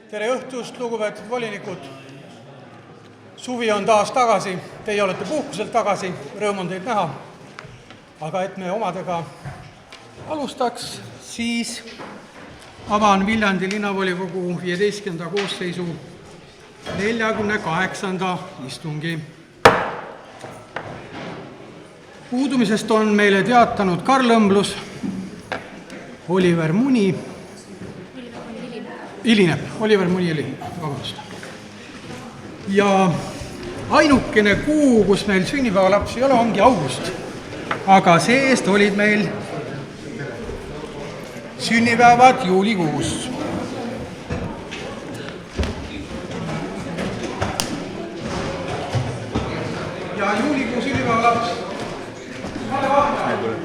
Tere õhtust, lugupeetud volinikud! Suvi on taas tagasi, teie olete puhkuselt tagasi, rõõm on teid näha. Aga et me omadega alustaks, siis avan Viljandi linnavolikogu 15. koosseisu 48. istungi. Puudumisest on meile teatanud Karl Õmblus, Oliver Muni vabandust. Ja ainukene kuu, kus meil sünnipäevalapsi ei ole, ongi august. Aga see-eest olid meil sünnipäevad juulikuus. Ja juulikuu sünnipäevalaps Kalle Vahter.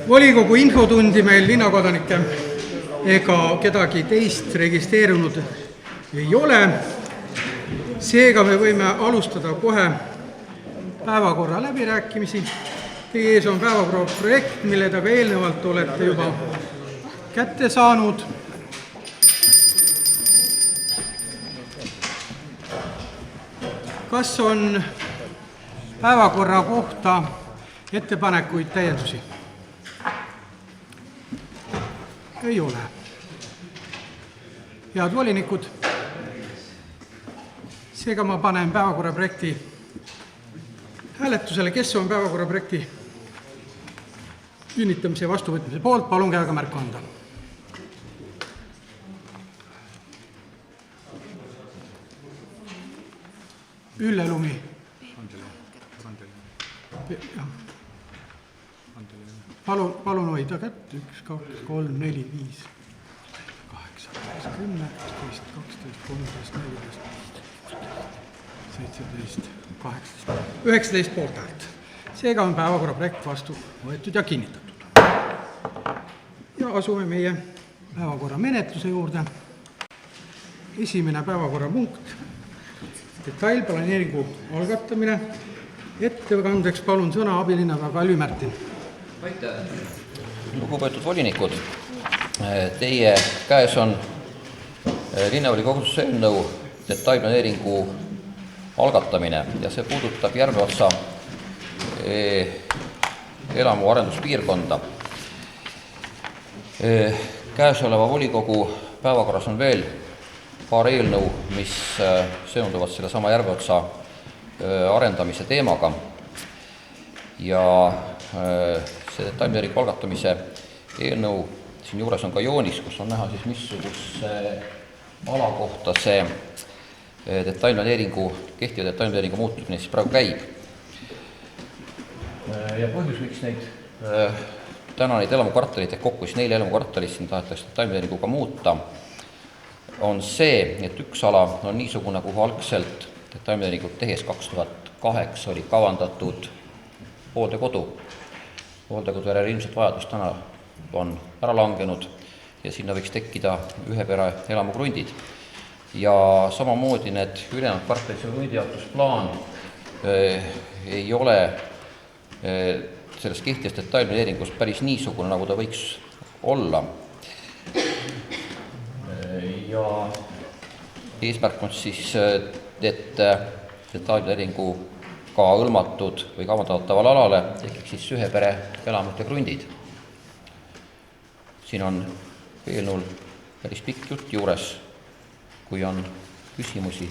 Volikogu infotundi meil linnakodanike ega kedagi teist registreerunud ei ole. Seega me võime alustada kohe päevakorra läbirääkimisi. Teie ees on päevakorra projekt, mille te ka eelnevalt olete juba kätte saanud. Kas on päevakorra kohta ettepanekuid täiendusi? Ei ole. Head volinikud, seega ma panen päevakorra projekti hääletusele. Kes on päevakorra projekti kinnitamise ja vastuvõtmise poolt, palun käega märku anda. Ülle Lumi. Palun hoida kätt. 1, 2, 3, 4, 5, 8, 10, 11, 12, 13, 14, 17, 18, 19 poolt häält. Seega on päevakorra projekt vastu võetud ja kinnitatud. Ja asume meie päevakorra menetluse juurde. Esimene päevakorra punkt. Detailplaneeringu algatamine. Ettekandeks palun sõna abilinnapea Kalvi Märtin. Aitäh. Lugupeetud volinikud, teie käes on linnavolikogu eelnõu detailplaneeringu algatamine ja see puudutab Järveotsa elamu arenduspiirkonda. Käesoleva volikogu päevakorras on veel paar eelnõu, mis seonduvad selle sama Järveotsa arendamise teemaga ja see detailplaneeringu algatamise eelnõu siin juures on ka joonis, kus on näha siis missuguse ala kohta see kehtiva detailplaneeringu muutumine siis praegu käib. Ja põhjus, miks neid elamukvartalid ehk kokku siis 4 elamukvartalit siin tahetakse detailplaneeringuga muuta, on see, et üks ala on niisugune, kuhu algselt detailplaneeringut tehes 2008 oli kavandatud hooldekodu. Hooldekodu järele ilmselt vajadus täna on ära langenud ja sinna võiks tekkida ühe pere elamukrundid. Ja samamoodi need ülejäänud kvartalise krundijaotusplaan ei ole selles kehtivas detailplaneeringus päris niisugune, nagu ta võiks olla. Ja eesmärk on siis, et detailplaneeringu ka hõlmatud või kavandataval alale tekiks siis ühe pere elamute krundid. Siin on eelnõul päris pikk jutt juures. Kui on küsimusi,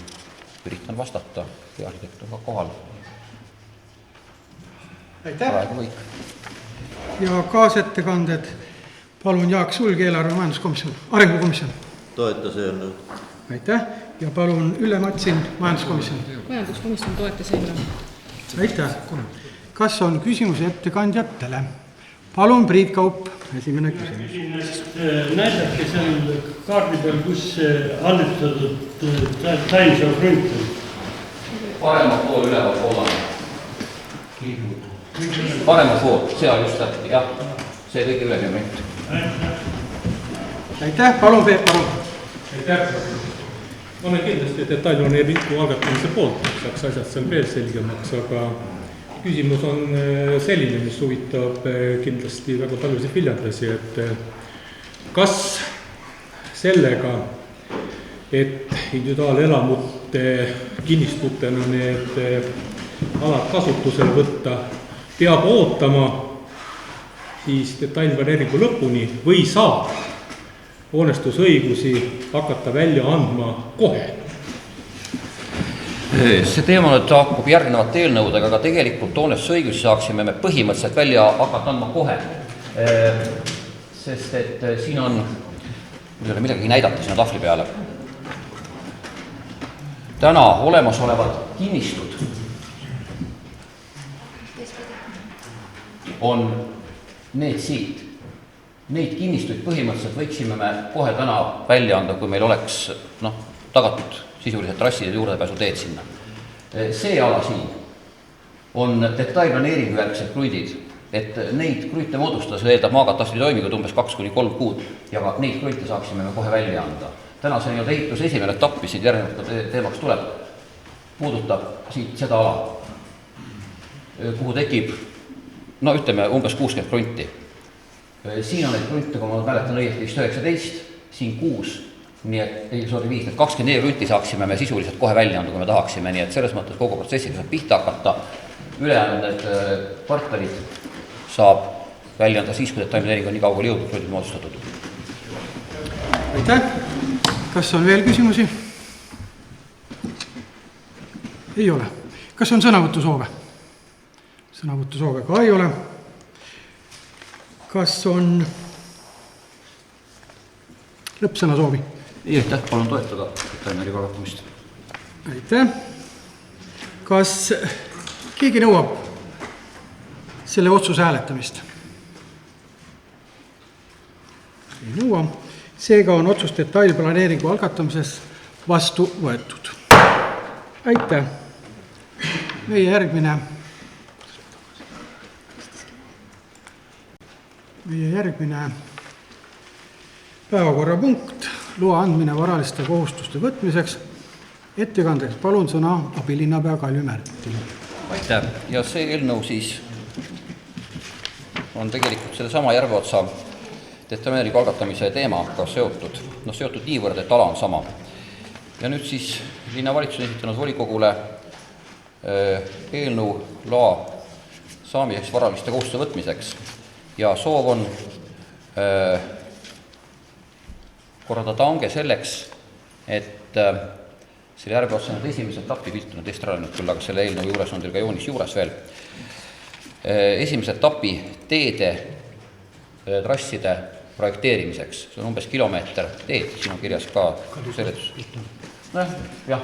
üritan vastata, arhitekt on ka kohal. Aitäh! Ja kaasettekanded, palun Jaak Sulg, eelarve majanduskomisjon, arengukomisjon. Toetas eelnõu. Aitäh! Ja palun Ülle Matsin, majanduskomisjon. Majanduskomisjon toetas eelnõu. Aitäh! kas on küsimusi ettekandjatele? Palun, Priit Kaup, esimene küsimus. Näidake seal kaardi peal, kus annetatud Taimsaar krünt on. Paremal pool üleval poolane. Paremal pool, seal just täpselt, jah. See kõige ülemine krünt. Aitäh, palun, Peep, palun. Aitäh. Ma olen kindlasti detailplaneeringu algatamise poolt, saaks asjad seal veel selgemaks, aga küsimus on selline, mis huvitab kindlasti väga paljusid viljandlasi, et kas sellega, et individuaalelamute kinnistutena need alad kasutusele võtta, peab ootama siis detailplaneeringu lõpuni või saab hoonestusõigusi hakata välja andma kohe? See teema nüüd haakub järgnevate eelnõudega, aga tegelikult hoonestusõigusi saaksime me põhimõtteliselt välja hakata andma kohe. Sest et siin on, mul ei ole midagi näidata sinna tahvli peale. Täna olemasolevad kinnistud on need siit. Neid kinnistuid põhimõtteliselt võiksime me kohe täna välja anda, kui meil oleks tagatud sisuliselt trasside juurdepääsuteed sinna. See ala siin on detailplaneeringu järgsed krundid, et neid krunte moodustada, see eeldab maakatastri toimingud umbes 2-3 kuud ja ka neid krunte saaksime me kohe välja anda. Täna see nii-öelda ehitus esimene etapp, mis siin järgnevalt teemaks tuleb, puudutab siit seda ala, kuhu tekib, ütleme, umbes 60 krunti. Siin on neid krunte, kui ma mäletan õieti 19, siin 6, nii et 5, 24 krunti saaksime me sisuliselt kohe välja anda, kui me tahaksime, nii et selles mõttes kogu protsessiga saab pihta hakata. Ülejäänud need kvartalid saab välja anda siis, kui detailplaneering on nii kaugele jõudnud krundid moodustatud. Aitäh! Kas on veel küsimusi? Ei ole. Kas on sõnavõtusoove? Sõnavõtusoove ka ei ole. Kas on lõppsõna soovi? Ei, aitäh, palun toetada detailplaneeringu algatamist. Aitäh. Kas keegi nõuab selle otsuse hääletamist? Ei nõua. Seega on otsus detailplaneeringu algatamises vastu võetud. Aitäh. Meie järgmine päevakorrapunkt, loa andmine varaliste kohustuste võtmiseks. Ettekandeks palun sõna abilinnapea Kalvi Märtile. Aitäh. Ja see eelnõu siis on tegelikult selle sama Järveotsa detailplaneeringu algatamise teemaga seotud. Seotud niivõrd, et ala on sama. Ja nüüd siis linnavalitsus on esitanud volikogule eelnõu loa saamiseks varaliste kohustuste võtmiseks. Ja soov on korraldada hange selleks, et selle Järveotsa on esimese etapi piltanud teist rajanud küll, aga selle eelnõu juures on teil ka joonis juures veel. Esimese etapi teede trasside projekteerimiseks. See on umbes kilomeeter teed, siin on kirjas ka seletus. Jah,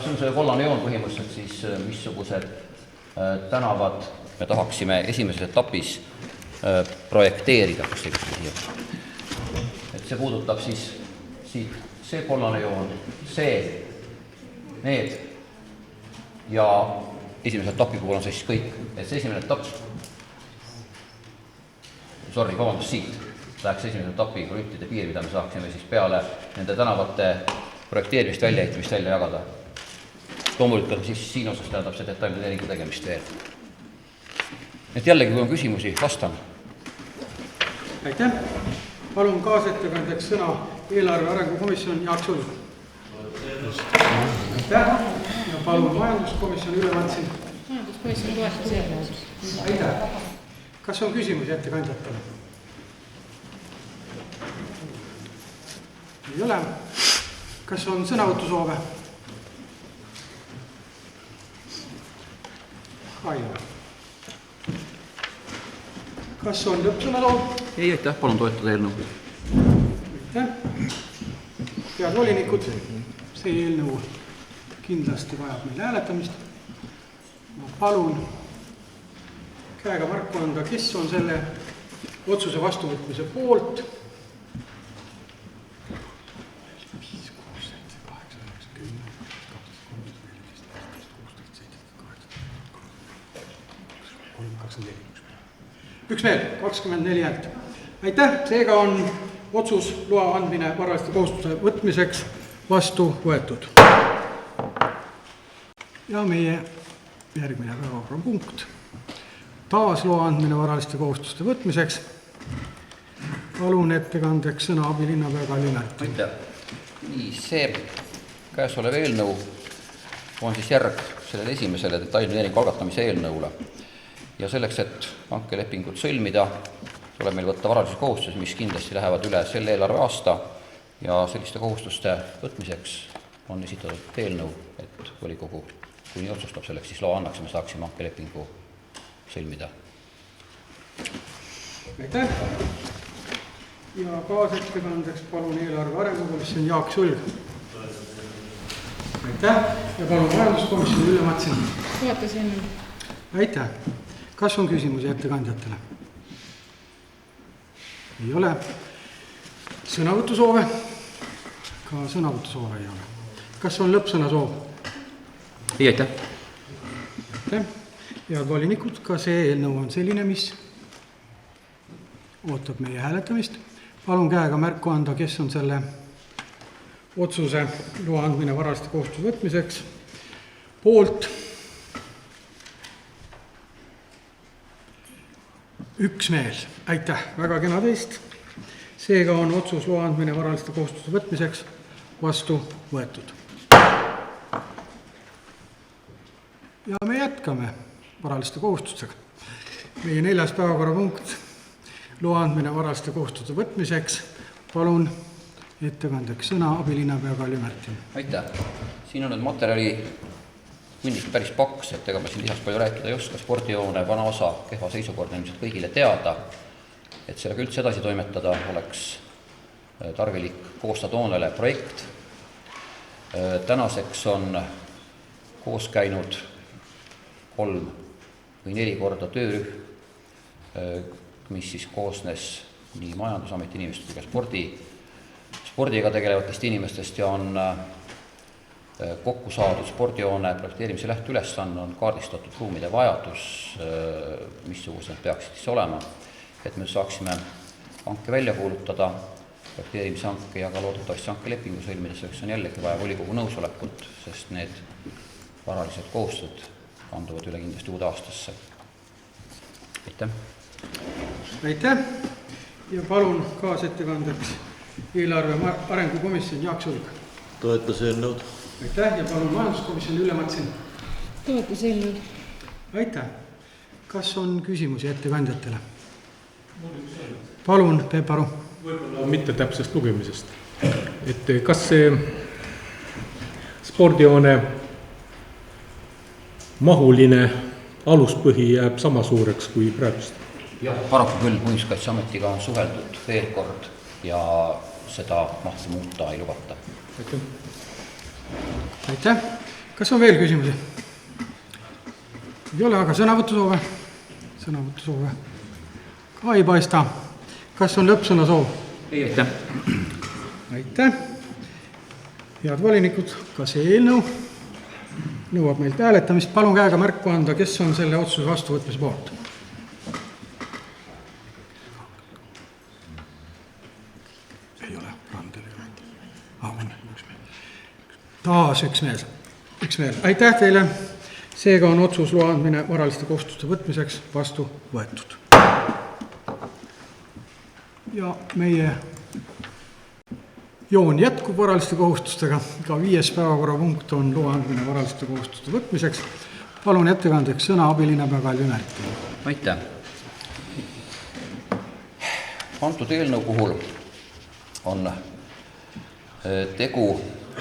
see on see kollane joon põhimõtteliselt siis, missugused tänavad me tahaksime esimeses etapis projekteerida. Et see puudutab siis siit see kollane joon, need ja esimese etapi puhul on see siis kõik. Et see esimene etapp, siit läheks esimese etapi krüntide piir, mida me saaksime siis peale nende tänavate projekteerimist, väljaehitamist välja jagada. Loomulikult on siis siin osas tähendab see detailplaneeringu tegemist veel. Et jällegi, kui on küsimusi, vastan. Aitäh. Palun kaasettekandjaks sõna eelarve arengukomisjon Jaak Sulg. Aitäh. Ja palun majanduskomisjon Ülle Matsin. Majanduskomisjon toetas eelnõu. Aitäh. Kas on küsimusi ettekandjatele? Ei ole. Kas on sõnavõtusoove? Ka ei ole. Kas on lõppsõnasoov? Ei, aitäh, palun toetada eelnõu. Aitäh. Head volinikud, see eelnõu kindlasti vajab meil hääletamist. Ma palun käega märku anda, kes on selle otsuse vastuvõtmise poolt. Üksmeel, 24 häält. Aitäh, seega on otsus loa andmine varaliste kohustuse võtmiseks vastu võetud. Ja meie järgmine päevakorrapunkt. Taas loa andmine varaliste kohustuste võtmiseks. Palun ettekandeks sõna abilinnapea Kalli Märti. Aitäh. Nii, see käesolev eelnõu on siis järg sellele esimesele detailplaneeringu algatamise eelnõule. Ja selleks, et hankelepingut sõlmida, tuleb meil võtta varalisi kohustusi, mis kindlasti lähevad üle selle eelarve aasta ja selliste kohustuste võtmiseks on esitatud eelnõu, et volikogu, kui nii otsustab selleks, siis loa annaks ja me saaksime hankelepingu sõlmida. Aitäh! Ja kaasettekandeks palun eelarve arengukomisjon Jaak Sulg. Aitäh! Ja palun majanduskomisjoni Ülle Matsin. Toetas enne. Aitäh! Kas on küsimusi ettekandjatele? Ei ole. Sõnavõtusoove? Ka sõnavõtusoove ei ole. Kas on lõppsõna soov? Ei, aitäh. Aitäh. Head volinikud, ka see eelnõu on selline, mis ootab meie hääletamist. Palun käega märku anda, kes on selle otsuse loa andmine varaliste kohustuse võtmiseks poolt. Üksmeel. Aitäh, väga kena teist. Seega on otsus loa andmine varaliste kohustuse võtmiseks vastu võetud. Ja me jätkame varaliste kohustustega. Meie 4. päevakorrapunkt, loa andmine varaliste kohustuse võtmiseks. Palun ettekandeks sõna abilinnapea Kalli Märti. Aitäh. Siin on nüüd materjali hunnist päris paks, et ega ma siin lisaks palju rääkida ei oska. Spordijoone vana osa kehva seisukord on ilmselt kõigile teada, et sellega üldse edasi toimetada oleks tarvilik koostada hoonele projekt. Tänaseks on koos käinud 3 või 4 korda töörühm, mis siis koosnes nii Majandusameti inimestest kui spordiga tegelevatest inimestest ja on kokku saadud spordijoone projekteerimise lähteülesanne, on kaardistatud ruumide vajadus, missugused need peaksid siis olema, et me saaksime hanke välja kuulutada, projekteerimise hanke ja ka loodetavasti hankelepingu sõlmida, selleks on jällegi vaja volikogu nõusolekut, sest need varalised kohustused kanduvad üle kindlasti uude aastasse. Aitäh! Aitäh! Ja palun kaasettekandeks eelarve arengukomisjon Jaak Sulg. Toetas eelnõud. Aitäh ja palun majanduskomisjoni Ülle Matsin. Toetas enne. Aitäh! Kas on küsimusi ettekandjatele? Palun, Peep Aru. Võib-olla mitte täpsest lugemisest. Et kas see spordijoone mahuline aluspõhi jääb sama suureks kui praegust? Jah, paraku küll Muinsuskaitseametiga on suheldud veel kord ja seda mahtu muuta ei lubata. Aitäh! Aitäh! Kas on veel küsimusi? Ei ole, aga sõnavõtusoove? Sõnavõtusoove ka ei paista. Kas on lõppsõna soov? Ei, aitäh! Aitäh! Head volinikud, ka see eelnõu nõuab meilt hääletamist. Palun käega märku anda, kes on selle otsuse vastuvõtmise poolt. Ei ole, Randel ei ole. Taas üksmeel. Aitäh teile. Seega on otsus loa andmine varaliste kohustuste võtmiseks vastu võetud. Ja meie joon jätkub varaliste kohustustega. Ka 5. päevakorrapunkt on loa andmine varaliste kohustuste võtmiseks. Palun ettekandeks sõna abilinnapea Kalli Märti. Aitäh! Antud eelnõu puhul on tegu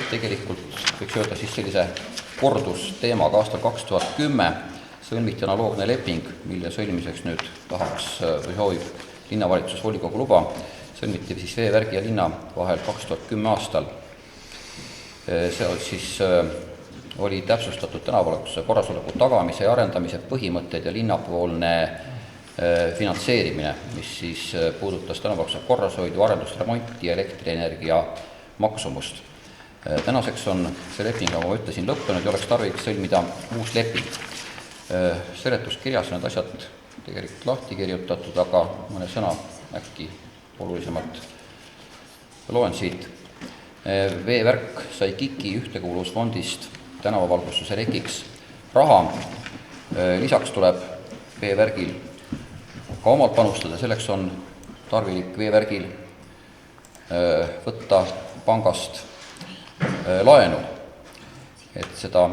tegelikult, võiks öelda siis sellise kordusteemaga. Aastal 2010 sõlmiti analoogne leping, mille sõlmiseks nüüd tahaks või soovib linnavalitsus volikogu luba. Sõlmiti siis Veevärgi ja linna vahel 2010 aastal. See siis oli täpsustatud tänavalakuse korrasoleku tagamise ja arendamise põhimõtted ja linnapoolne finantseerimine, mis siis puudutas tänavavalgustuse korrashoidu, arendust, remonti ja elektrienergia maksumust. Tänaseks on see leping, nagu ma ütlesin, lõppenud ja oleks tarvilik sõlmida uus leping. Seletuskirjas on need asjad tegelikult lahti kirjutatud, aga mõne sõna äkki olulisemalt loen siit. Veevärk sai KIK-i ühtekuuluvusfondist tänavavalgustuse rekiks raha. Lisaks tuleb veevärgil ka omalt panustada, selleks on tarvilik veevärgil võtta pangast laenu. Et seda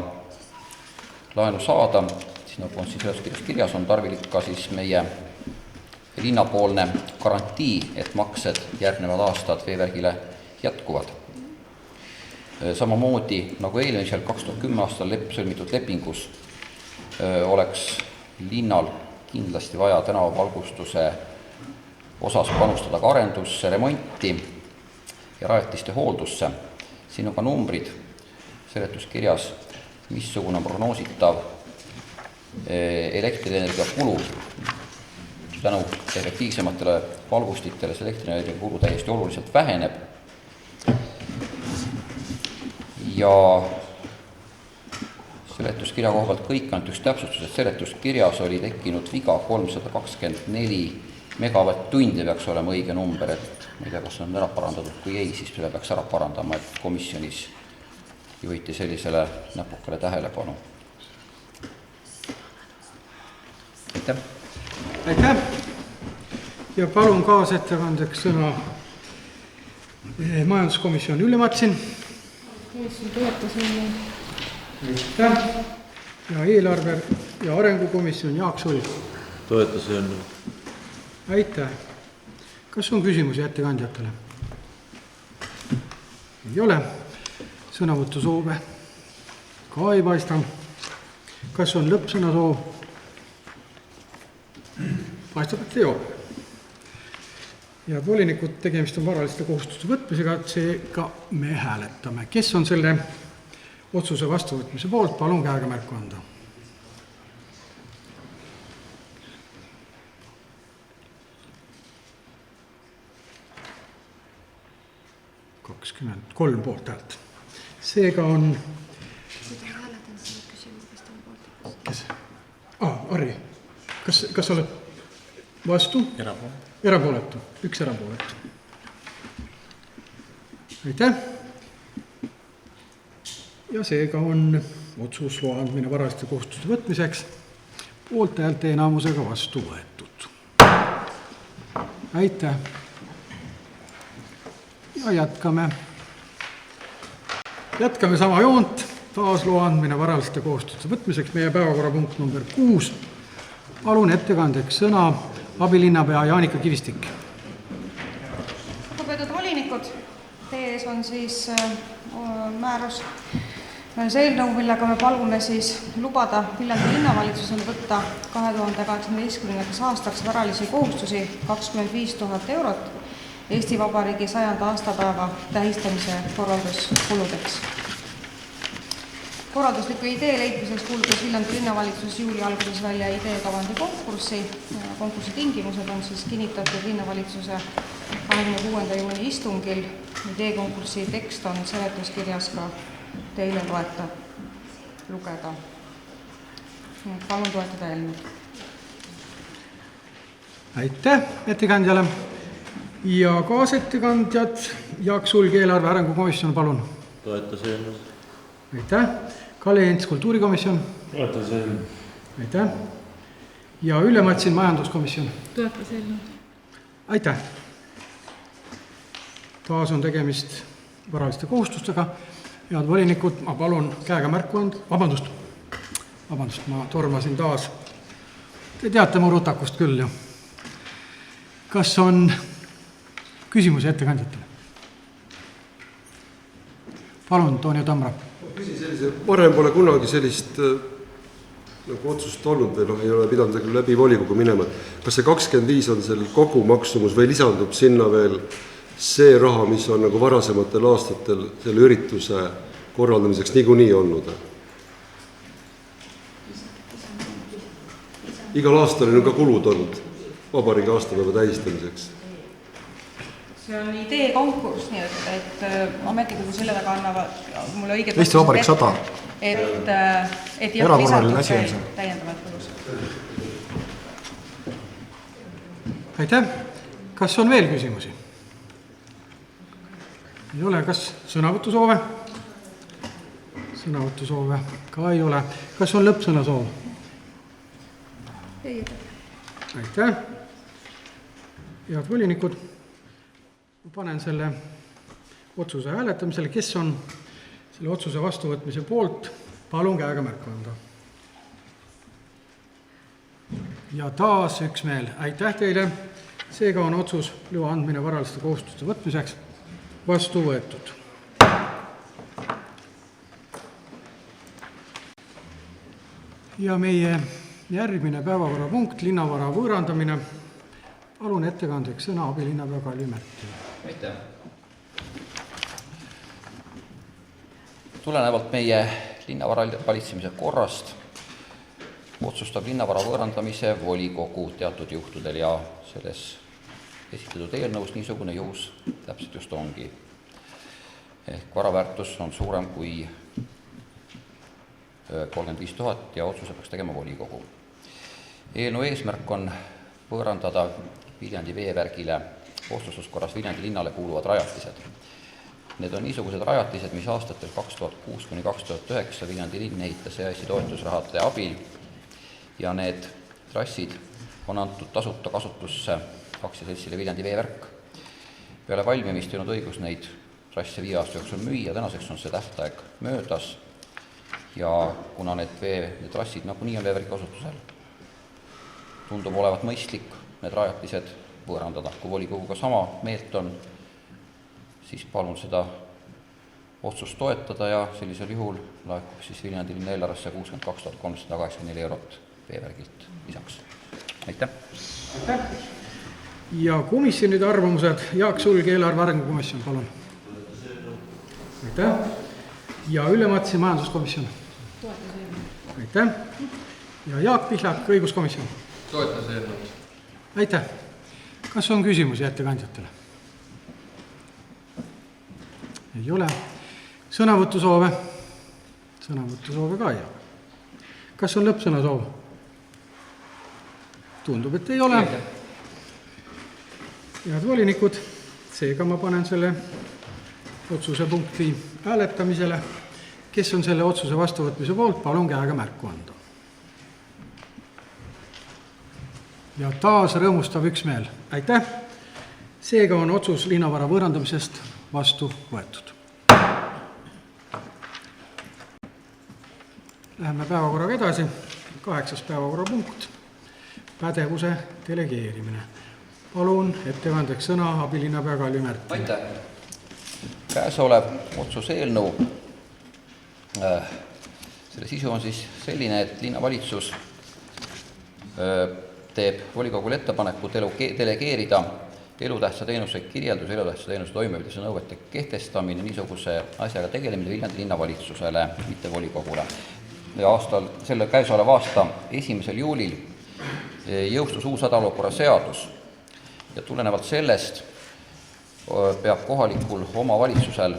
laenu saada, siis nagu on siis seletuskirjas kirjas, on tarvilik ka siis meie linnapoolne garantii, et maksed järgnevad aastad veevärgile jätkuvad. Samamoodi nagu eelmisel 2010 aastal sõlmitud lepingus oleks linnal kindlasti vaja tänavavalgustuse osas panustada ka arendusse, remonti ja rajatiste hooldusse. Siin on ka numbrid seletuskirjas, missugune on prognoositav elektrienergia kulu. Tänu efektiivsematele valgustitele see elektrienergia kulu täiesti oluliselt väheneb. Ja seletuskirja koha pealt kõik on üks täpsustus, et seletuskirjas oli tekkinud viga 324 megavatt-tundi peaks olema õige number, et ma ei tea, kas on ära parandatud, kui ei, siis seda peaks ära parandama, et komisjonis juhiti sellisele näpukale tähelepanu. Aitäh! Aitäh! Ja palun kaasettekandeks sõna majanduskomisjon Ülle Matsin. Komisjon toetas eelnõu. Aitäh! Ja eelarve ja arengukomisjon Jaak Sulg. Toetas eelnõu. Aitäh! Kas on küsimusi ettekandjatele? Ei ole. Sõnavõttu soove ka ei paista. Kas on lõppsõna soov? Paistab, et ei ole. Ja volinikud tegemist on varaliste kohustuste võtmisega, et seega me hääletame. Kes on selle otsuse vastuvõtmise poolt? Palun käega märku anda. 23 poolt häält. Seega on... Kes? Harri, kas oled vastu? Erapooletu. Üks erapooletu. Aitäh. Ja seega on otsus loa andmine varaliste kohustuste võtmiseks poolt häälte enamusega vastu võetud. Aitäh. Ja jätkame sama joont. Taas loa andmine varaliste kohustuste võtmiseks meie päevakorrapunkt number 6. Palun ettekandeks sõna abilinnapea Jaanika Kivistik. Lugupeetud volinikud, teie ees on siis määrus, see eelnõu, millega me palume siis lubada Viljandi linnavalitsusel võtta 2018. aastaks varalisi kohustusi 25 000 eurot Eesti Vabariigi 100. aastapäeva tähistamise korralduskuludeks. Korraldusliku idee leidmiseks kuulutas Viljandi linnavalitsus juuli alguses välja ideekavandi konkurssi. Konkursi tingimused on siis kinnitatud linnavalitsuse 26. juuni istungil. Ideekonkursi tekst on seletuskirjas ka teile lugeda. Palun toetada eelnõu. Aitäh ettekandjale. Ja kaasettekandjad Jaak Sulg, eelarve arengukomisjon, palun. Toetas eelnõu. Aitäh. Kalle Jents, kultuurikomisjon. Toetas eelnõu. Aitäh. Ja Ülle Matsin, majanduskomisjon. Toetas eelnõu. Aitäh. Taas on tegemist varaliste kohustustega. Head volinikud, ma palun käega märku anda. Vabandust, ma tormasin taas. Te teate mu rutakust küll ju. Kas on küsimusi ettekandjatele? Palun, Toonio Tamra. Varem pole kunagi sellist nagu otsust olnud või ei ole pidanud läbi volikogu minema. Kas see 25 on seal kogu maksumus või lisandub sinna veel see raha, mis on nagu varasematel aastatel selle ürituse korraldamiseks niikuinii olnud? Igal aastal on ka kulud olnud. vabariigi aastapäeva tähistamiseks? see on ideekonkurss, nii et ametikogu selle taga annavad mulle õiged Eesti Vabariik 100. et jah, Erakorraline asi on lisatub see. täiendavad kulused. aitäh. Kas on veel küsimusi? Ei ole. Kas sõnavõtusoove? Sõnavõtusoove ka ei ole. Kas on lõppsõnasoov? ei, Aitäh. Head volinikud, ma panen selle otsuse hääletamisele. Kes on selle otsuse vastuvõtmise poolt, palun käega märku anda. Ja taas üksmeel. Aitäh teile. Seega on otsus loa andmine varaliste kohustuste võtmiseks vastu võetud. Ja meie järgmine päevakorrapunkt, linnavara võõrandamine. Palun ettekandeks sõna abilinnapea Kalvi Märtile. Aitäh. Tulenevalt meie linnavara valitsemise korrast otsustab linnavara võõrandamise volikogu teatud juhtudel ja selles esitatud eelnõus niisugune juhus täpselt just ongi. Ehk varaväärtus on suurem kui 35 000 ja otsuse peaks tegema volikogu. Eelnõu eesmärk on võõrandada Viljandi veevärgile otsustuskorras Viljandi linnale kuuluvad rajatised. Need on niisugused rajatised, mis aastatel 2006–2009 Viljandi linn ehitas EAS-i toetusrahade abil ja need trassid on antud tasuta kasutusse aktsiaseltsile Viljandi veevärk. Peale valmimist ei olnud õigus neid trasse 5 aasta jooksul müüa, tänaseks on see tähtaeg möödas ja kuna need trassid nagunii on veevärgi kasutusel, tundub olevat mõistlik need rajatised võõrandada. Kui volikoguga sama meelt on, siis palun seda otsust toetada ja sellisel juhul laekub siis Viljandi linna eelarvesse 62 384 eurot veevärgilt lisaks. Aitäh! Aitäh! Ja komisjonide arvamused. Jaak Sulg, eelarve arengukomisjon, palun. Aitäh! Ja Ülle Matsi, majanduskomisjon. Aitäh! Ja Jaak Pihlak, õiguskomisjon. Toetas eelnõu. Aitäh! Kas on küsimusi ettekandjatele? Ei ole. Sõnavõtusoove? Sõnavõtusoove ka ei ole. Kas on lõppsõnasoov? Tundub, et ei ole. Head volinikud, seega ma panen selle otsuse punkti hääletamisele. Kes on selle otsuse vastuvõtmise poolt, palun käega märku anda. Ja taas rõõmustav üksmeel. Aitäh! Seega on otsus linnavara võõrandamisest vastu võetud. Läheme päevakorraga edasi. 8. päevakorrapunkt. Pädevuse delegeerimine. Palun ettekandeks sõna abilinnapea Kalvi Märtile. Aitäh! Käesolev otsuse eelnõu, selle sisu on siis selline, et linnavalitsus teeb volikogule ettepaneku delegeerida elutähtsa teenuse kirjeldus, elutähtsa teenuse toimivuse nõuete kehtestamine, niisuguse asjaga tegelemine Viljandi linnavalitsusele, mitte volikogule. Ja selle käesoleva aasta 1. juulil jõustus uus hädaolukorra seadus ja tulenevalt sellest peab kohalikul omavalitsusel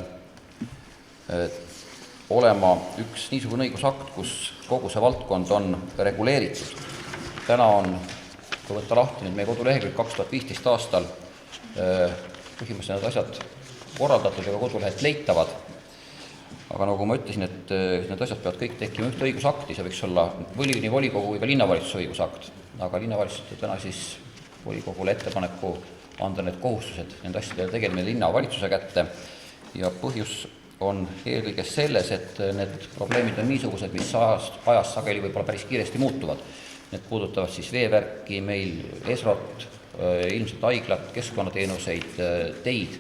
olema üks niisugune õigusakt, kus kogu see valdkond on reguleeritud. Täna on, kui võtta lahti nüüd meie kodulehekülg 2015 aastal, põhimõtteliselt need asjad korraldatud ja ka kodulehed leitavad. Aga nagu ma ütlesin, et need asjad peavad kõik tekkima ühte õigusakti, see võiks olla nii volikogu või ka linnavalitsuse õigusakt. Aga linnavalitsus täna siis volikogule ettepaneku anda need kohustused nende asjadele tegelemine linnavalitsuse kätte ja põhjus on eelkõige selles, et need probleemid on niisugused, mis ajas sageli võib-olla päris kiiresti muutuvad. Need puudutavad siis veevärki, meil ESROT, ilmselt haiglat, keskkonnateenuseid, teid.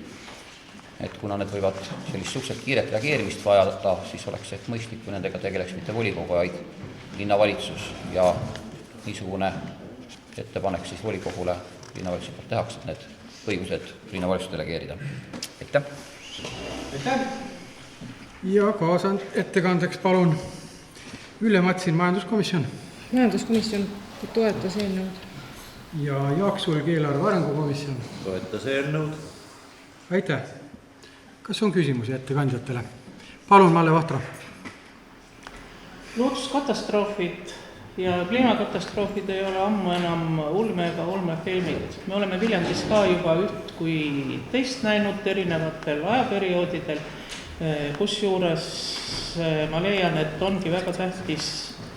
Et kuna need võivad sellist suhteliselt kiiret reageerimist vajada, siis oleks ehk mõistlik, kui nendega tegeleks mitte volikogu, vaid linnavalitsus ja niisugune ettepanek siis volikogule linnavalitsus poolt tehakse, et need õigused linnavalitsus delegeerida. Aitäh! Aitäh! Ja kaasand ettekandeks palun Ülle Matsin, majanduskomisjon. majanduskomisjon toetas eelnõud. ja Jaak Sulg, eelarve arengukomisjon. Toetas eelnõud. Aitäh! Kas on küsimusi ettekandjatele? Palun, Malle Vahtra! Looduskatastroofid ja kliimakatastroofid ei ole ammu enam ulme ega ulmefilmid. Me oleme Viljandis ka juba üht kui teist näinud erinevatel ajaperioodidel, kusjuures ma leian, et ongi väga tähtis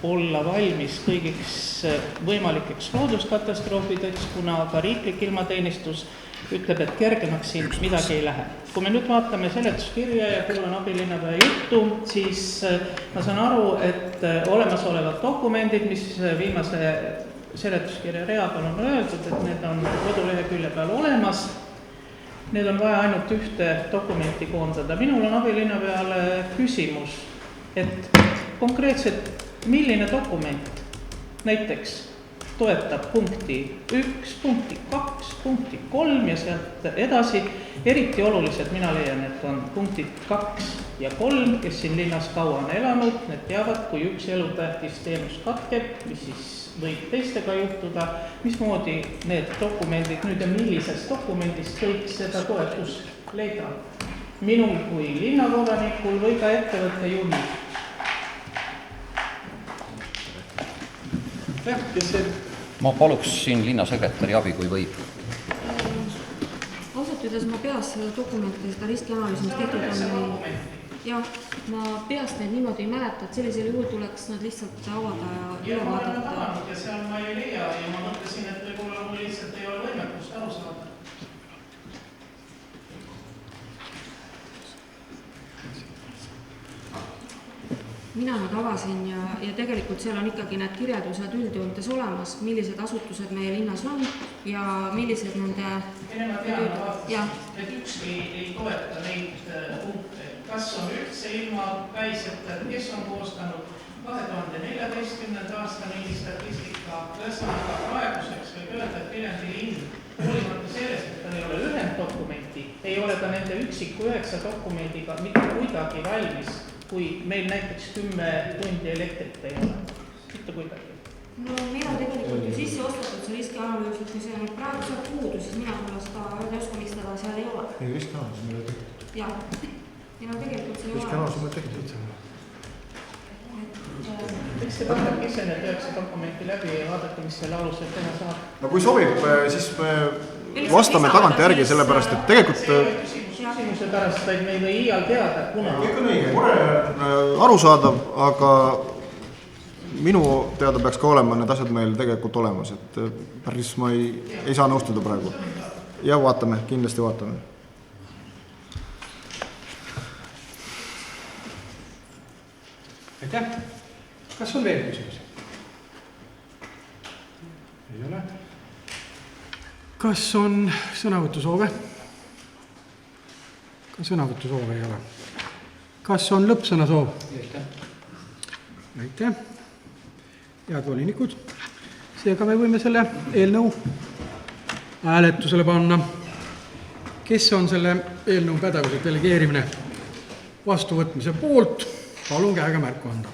olla valmis kõigiks võimalikeks looduskatastroofideks, kuna ka riiklik ilmateenistus ütleb, et kergemaks siin midagi ei lähe. Kui me nüüd vaatame seletuskirja ja kuulan abilinnapea juttu, siis ma saan aru, et olemasolevad dokumendid, mis viimase seletuskirja rea peal on öeldud, et need on kodulehekülje peal olemas, need on vaja ainult ühte dokumenti koondada. Minul on abilinnapeale küsimus, et konkreetselt milline dokument näiteks toetab punkti 1, punkti 2, punkti 3 ja sealt edasi. Eriti olulised mina leian, et on punktid 2 ja 3, kes siin linnas kaua on elanud, need teavad, kui üks elutähtis teenus katkeb, mis siis võib teistega juhtuda, mismoodi need dokumendid nüüd ja millisest dokumendist võiks seda toetust leida. Minul kui linnakodanikul või ka ettevõtte juhil. Ma paluks siin linnasekretäri abi, kui võib. Ausalt ütles ma peast seda dokumenti, seda riskianalüüsi, mis tehtud on. Jah, ma peast neid niimoodi ei mäleta, et sellisel juhul tuleks nad lihtsalt avada ja üle vaadata. Ja seal ma ei leia ja ma mõtlesin, et võib-olla mul lihtsalt ei ole võimekust aru saada. Mina nad avasin ja tegelikult seal on ikkagi need kirjeldused üldjoontes olemas, millised asutused meie linnas on ja millised nende... Nemad teavad, et ükski ei toeta neid punkte. Kas on üldse ilma päisjate, kes on koostanud 2014. aasta mingi statistika, ühesõnaga praeguseks võib öelda, et Viljandi linn, hoolimata sellest, et tal ei ole ühenddokumenti, ei ole ka nende üksiku 9 dokumendiga mitte kuidagi valmis, kui meil näiteks 10 tundi elektrit ei ole. Mitte kuidagi. No meil on tegelikult ju sisse ostetud see riskianalüüs, et kui see on praegu seal puudu, siis mina tulla seda öelda oska, miks teda seal ei ole. Ei, riskianalüüs meil ei tehtud. Jah, meil on tegelikult see ei ole. Riskianalüüs meil tehtud. Miks te vaadake ise need 9 dokumenti läbi ja vaadake, mis selle alusel teha saab? No kui sobib, siis me vastame tagant järgi, sellepärast, et tegelikult... Küsimuse pärast, vaid me ei või iial teada, kuna... Kõik on õige, mure arusaadav, aga minu teada peaks ka olema need asjad meil tegelikult olemas, et päris ma ei saa nõustuda praegu. Ja vaatame, kindlasti vaatame. Aitäh! Kas on veel küsimusi? Ei ole. Kas on sõnavõtusoove? Ka sõnavõtusoove ei ole. Kas on lõppsõnasoov? Aitäh! Head volinikud! Seega me võime selle eelnõu hääletusele panna. Kes on selle eelnõu pädevuse delegeerimine vastuvõtmise poolt? Palun käega märku anda.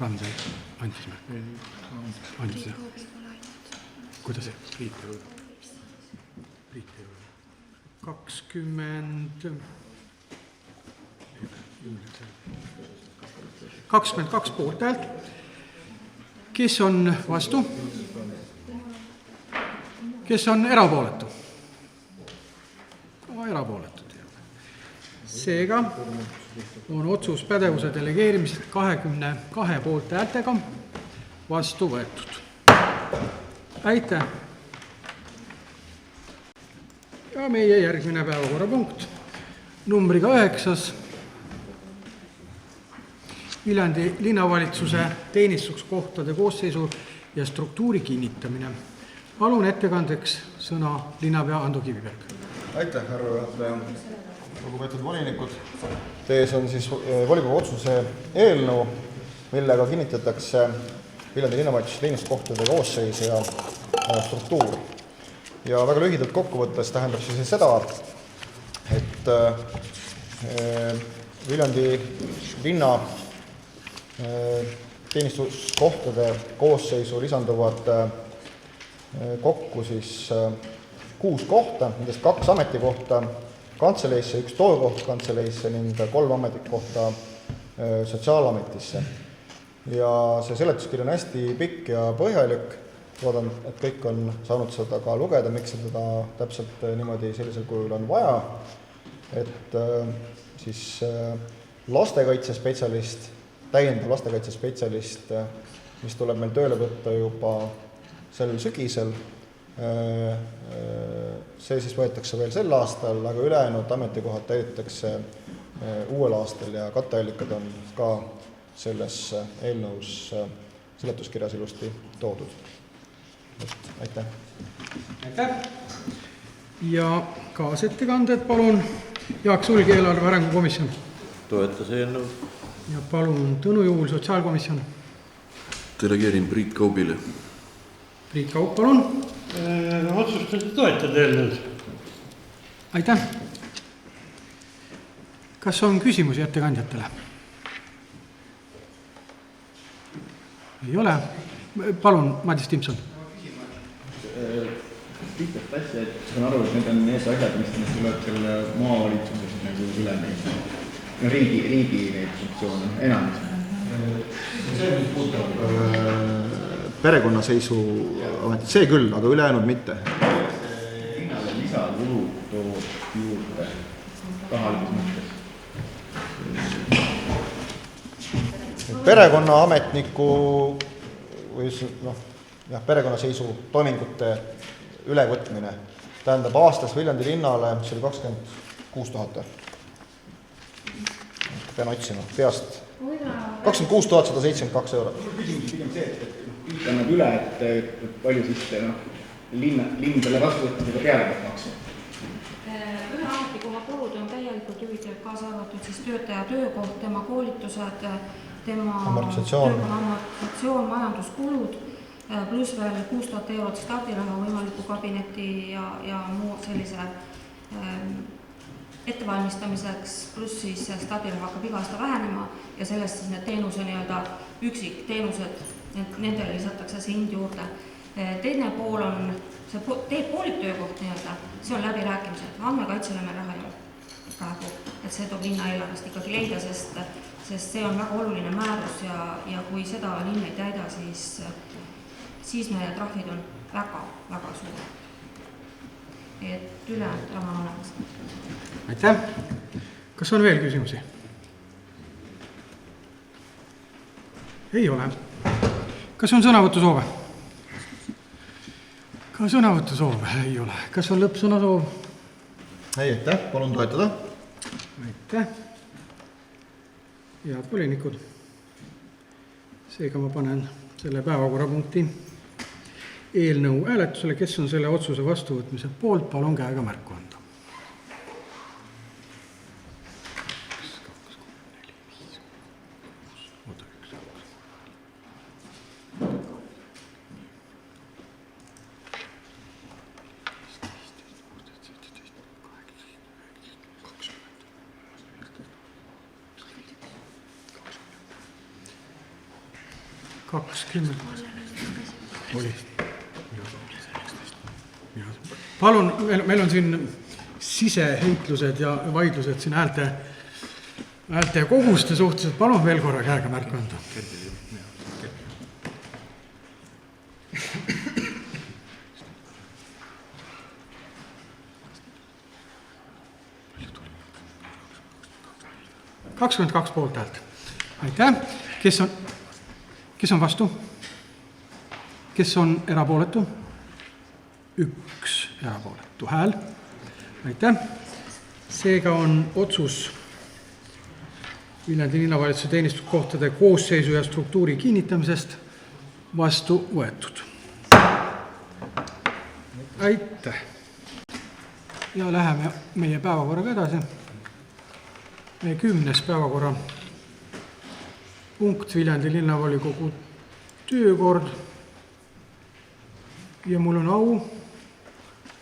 Randel andis me. Andis see. Kuidas see? Priit ei ole. 22 poolt häält. Kes on vastu? Kes on erapooletu? Erapooletud. Seega on otsus pädevuse delegeerimisest 22 poolt häältega vastu võetud. Aitäh! Ja meie järgmine päevakorrapunkt numbriga 9. Viljandi linnavalitsuse teenistuskohtade koosseisu ja struktuuri kinnitamine. Palun ettekandeks sõna linnapea Ando Kiviberg. Aitäh, härra juhataja. Lugupeetud volinikud. Tees on siis volikogu otsuse eelnõu, millega kinnitatakse Viljandi linnavalitsuse teenistuskohtade koosseis ja struktuur. Ja väga lühidalt kokku võttes tähendab see seda, et Viljandi linna teenistuskohtade koosseisu lisanduvad kokku siis 6 kohta, nendest 2 ametikohta kantseleisse, 1 töökoht kantseleisse ning 3 ametikohta sotsiaalametisse. Ja see seletuskiri on hästi pikk ja põhjalik. Loodan, et kõik on saanud seda ka lugeda, miks seda täpselt niimoodi sellisel kujul on vaja. Et siis lastekaitsespetsialist, täiendav lastekaitsespetsialist, mis tuleb meil tööle võtta juba sel sügisel. See siis võetakse veel sel aastal, aga ülejäänud ametikohad täidetakse uuel aastal ja katteallikad on ka selles eelnõus seletuskirjas ilusti toodud. Aitäh! Aitäh! Ja kaasettekanded palun. Jaak Sulg, eelarve arengukomisjon. Toetas eelnõu. Ja palun Tõnu Juul, sotsiaalkomisjon. Delegeerin Priit Kaubile. Priit Kaup, palun. Otsustada toetada eelnõud. Aitäh! Kas on küsimusi ettekandjatele? Ei ole. Palun, Madis Timson. Lihtsalt asja, et saan aru, et need on ees asjad, mis tuleb selle maavalitsuses nagu üle neid riigi neid funktsioone, enamus. See, mis puudutab perekonnaseisu ametit, see küll, aga ülejäänud mitte. Linnale lisakulu toob juurde rahalises mõttes. Perekonnaametniku või perekonnaseisu toimingute ülevõtmine tähendab aastas Viljandi linnale, see oli 26 000. Pean otsima peast. 26 172 eurot. Pigem see, et riik annab üle, et palju siis linn selle vastuvõtmisega peale peab maksma. Ühe ametikoha kulud on täielikult hüvitatud, kaasa arvatud siis töötaja töökoht, tema koolitused, tema amortisatsioon, majanduskulud, pluss veel 6000 eurot stardiraha võimaliku kabineti ja muu sellise ettevalmistamiseks, pluss siis stardiraha hakkab iga aasta vähenema ja sellest siis need teenuse üksikteenused, nendele lisatakse see hind juurde. Teine pool on see poolik töökoht, see on läbirääkimised, andmekaitsele meil raha ei ole praegu, et see toob linna eelarvest ikkagi leida, sest see on väga oluline määrus ja kui seda linn ei täida, siis meie trahvid on väga suur. Et ülejäänud raha on olemas. Aitäh! Kas on veel küsimusi? Ei ole. Kas on sõnavõtusoove? Ka sõnavõtusoove ei ole. Kas on lõppsõnasoov? Ei, aitäh, palun toetada. Aitäh. Head volinikud. Seega ma panen selle päevakorrapunkti eelnõu hääletusele, kes on selle otsuse vastuvõtmise poolt, palun käega märku anda. Palun, meil on siin siseheitlused ja vaidlused siin häälte koguste suhtes, palun veel korra käega märku anda. ...22 poolt häält. Aitäh. Kes on vastu? Kes on erapooletu? 1 erapooletu hääl. Aitäh. Seega on otsus Viljandi linnavalitsuse teenistuskohtade koosseisu ja struktuuri kinnitamisest vastu võetud. Aitäh. Ja läheme meie päevakorraga edasi. Meie 10. päevakorra punkt Viljandi linnavolikogu töökord. Ja mul on au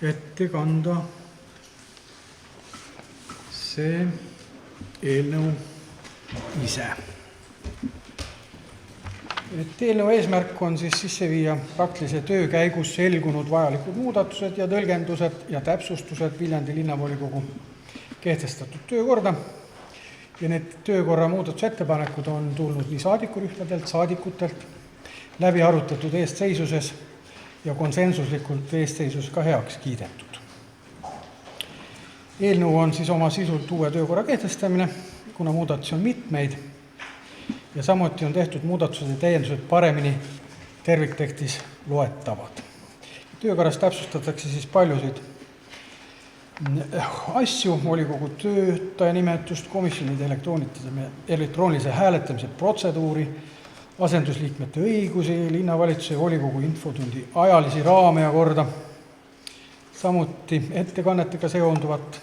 ette kanda see eelnõu ise. Et eelnõu eesmärk on siis sisse viia praktilise töö käigus selgunud vajalikud muudatused ja tõlgendused ja täpsustused Viljandi linnavolikogu kehtestatud töökorda. Ja need töökorra muudatusettepanekud on tulnud nii saadikurühmadelt, saadikutelt, läbi arutatud eestseisuses ja konsensuslikult eestseisuses ka heaks kiidetud. Eelnõu on siis oma sisult uue töökorra kehtestamine, kuna muudatusi on mitmeid ja samuti on tehtud muudatused ja täiendused paremini terviktekstis loetavad. Töökorras täpsustatakse siis paljusid asju, volikogu töötaja nimetust, komisjonide elektroonilise hääletamise protseduuri, asendusliikmete õigusi, linnavalitsuse ja volikogu infotundi ajalisi raame ja korda, samuti ettekannetega seonduvat,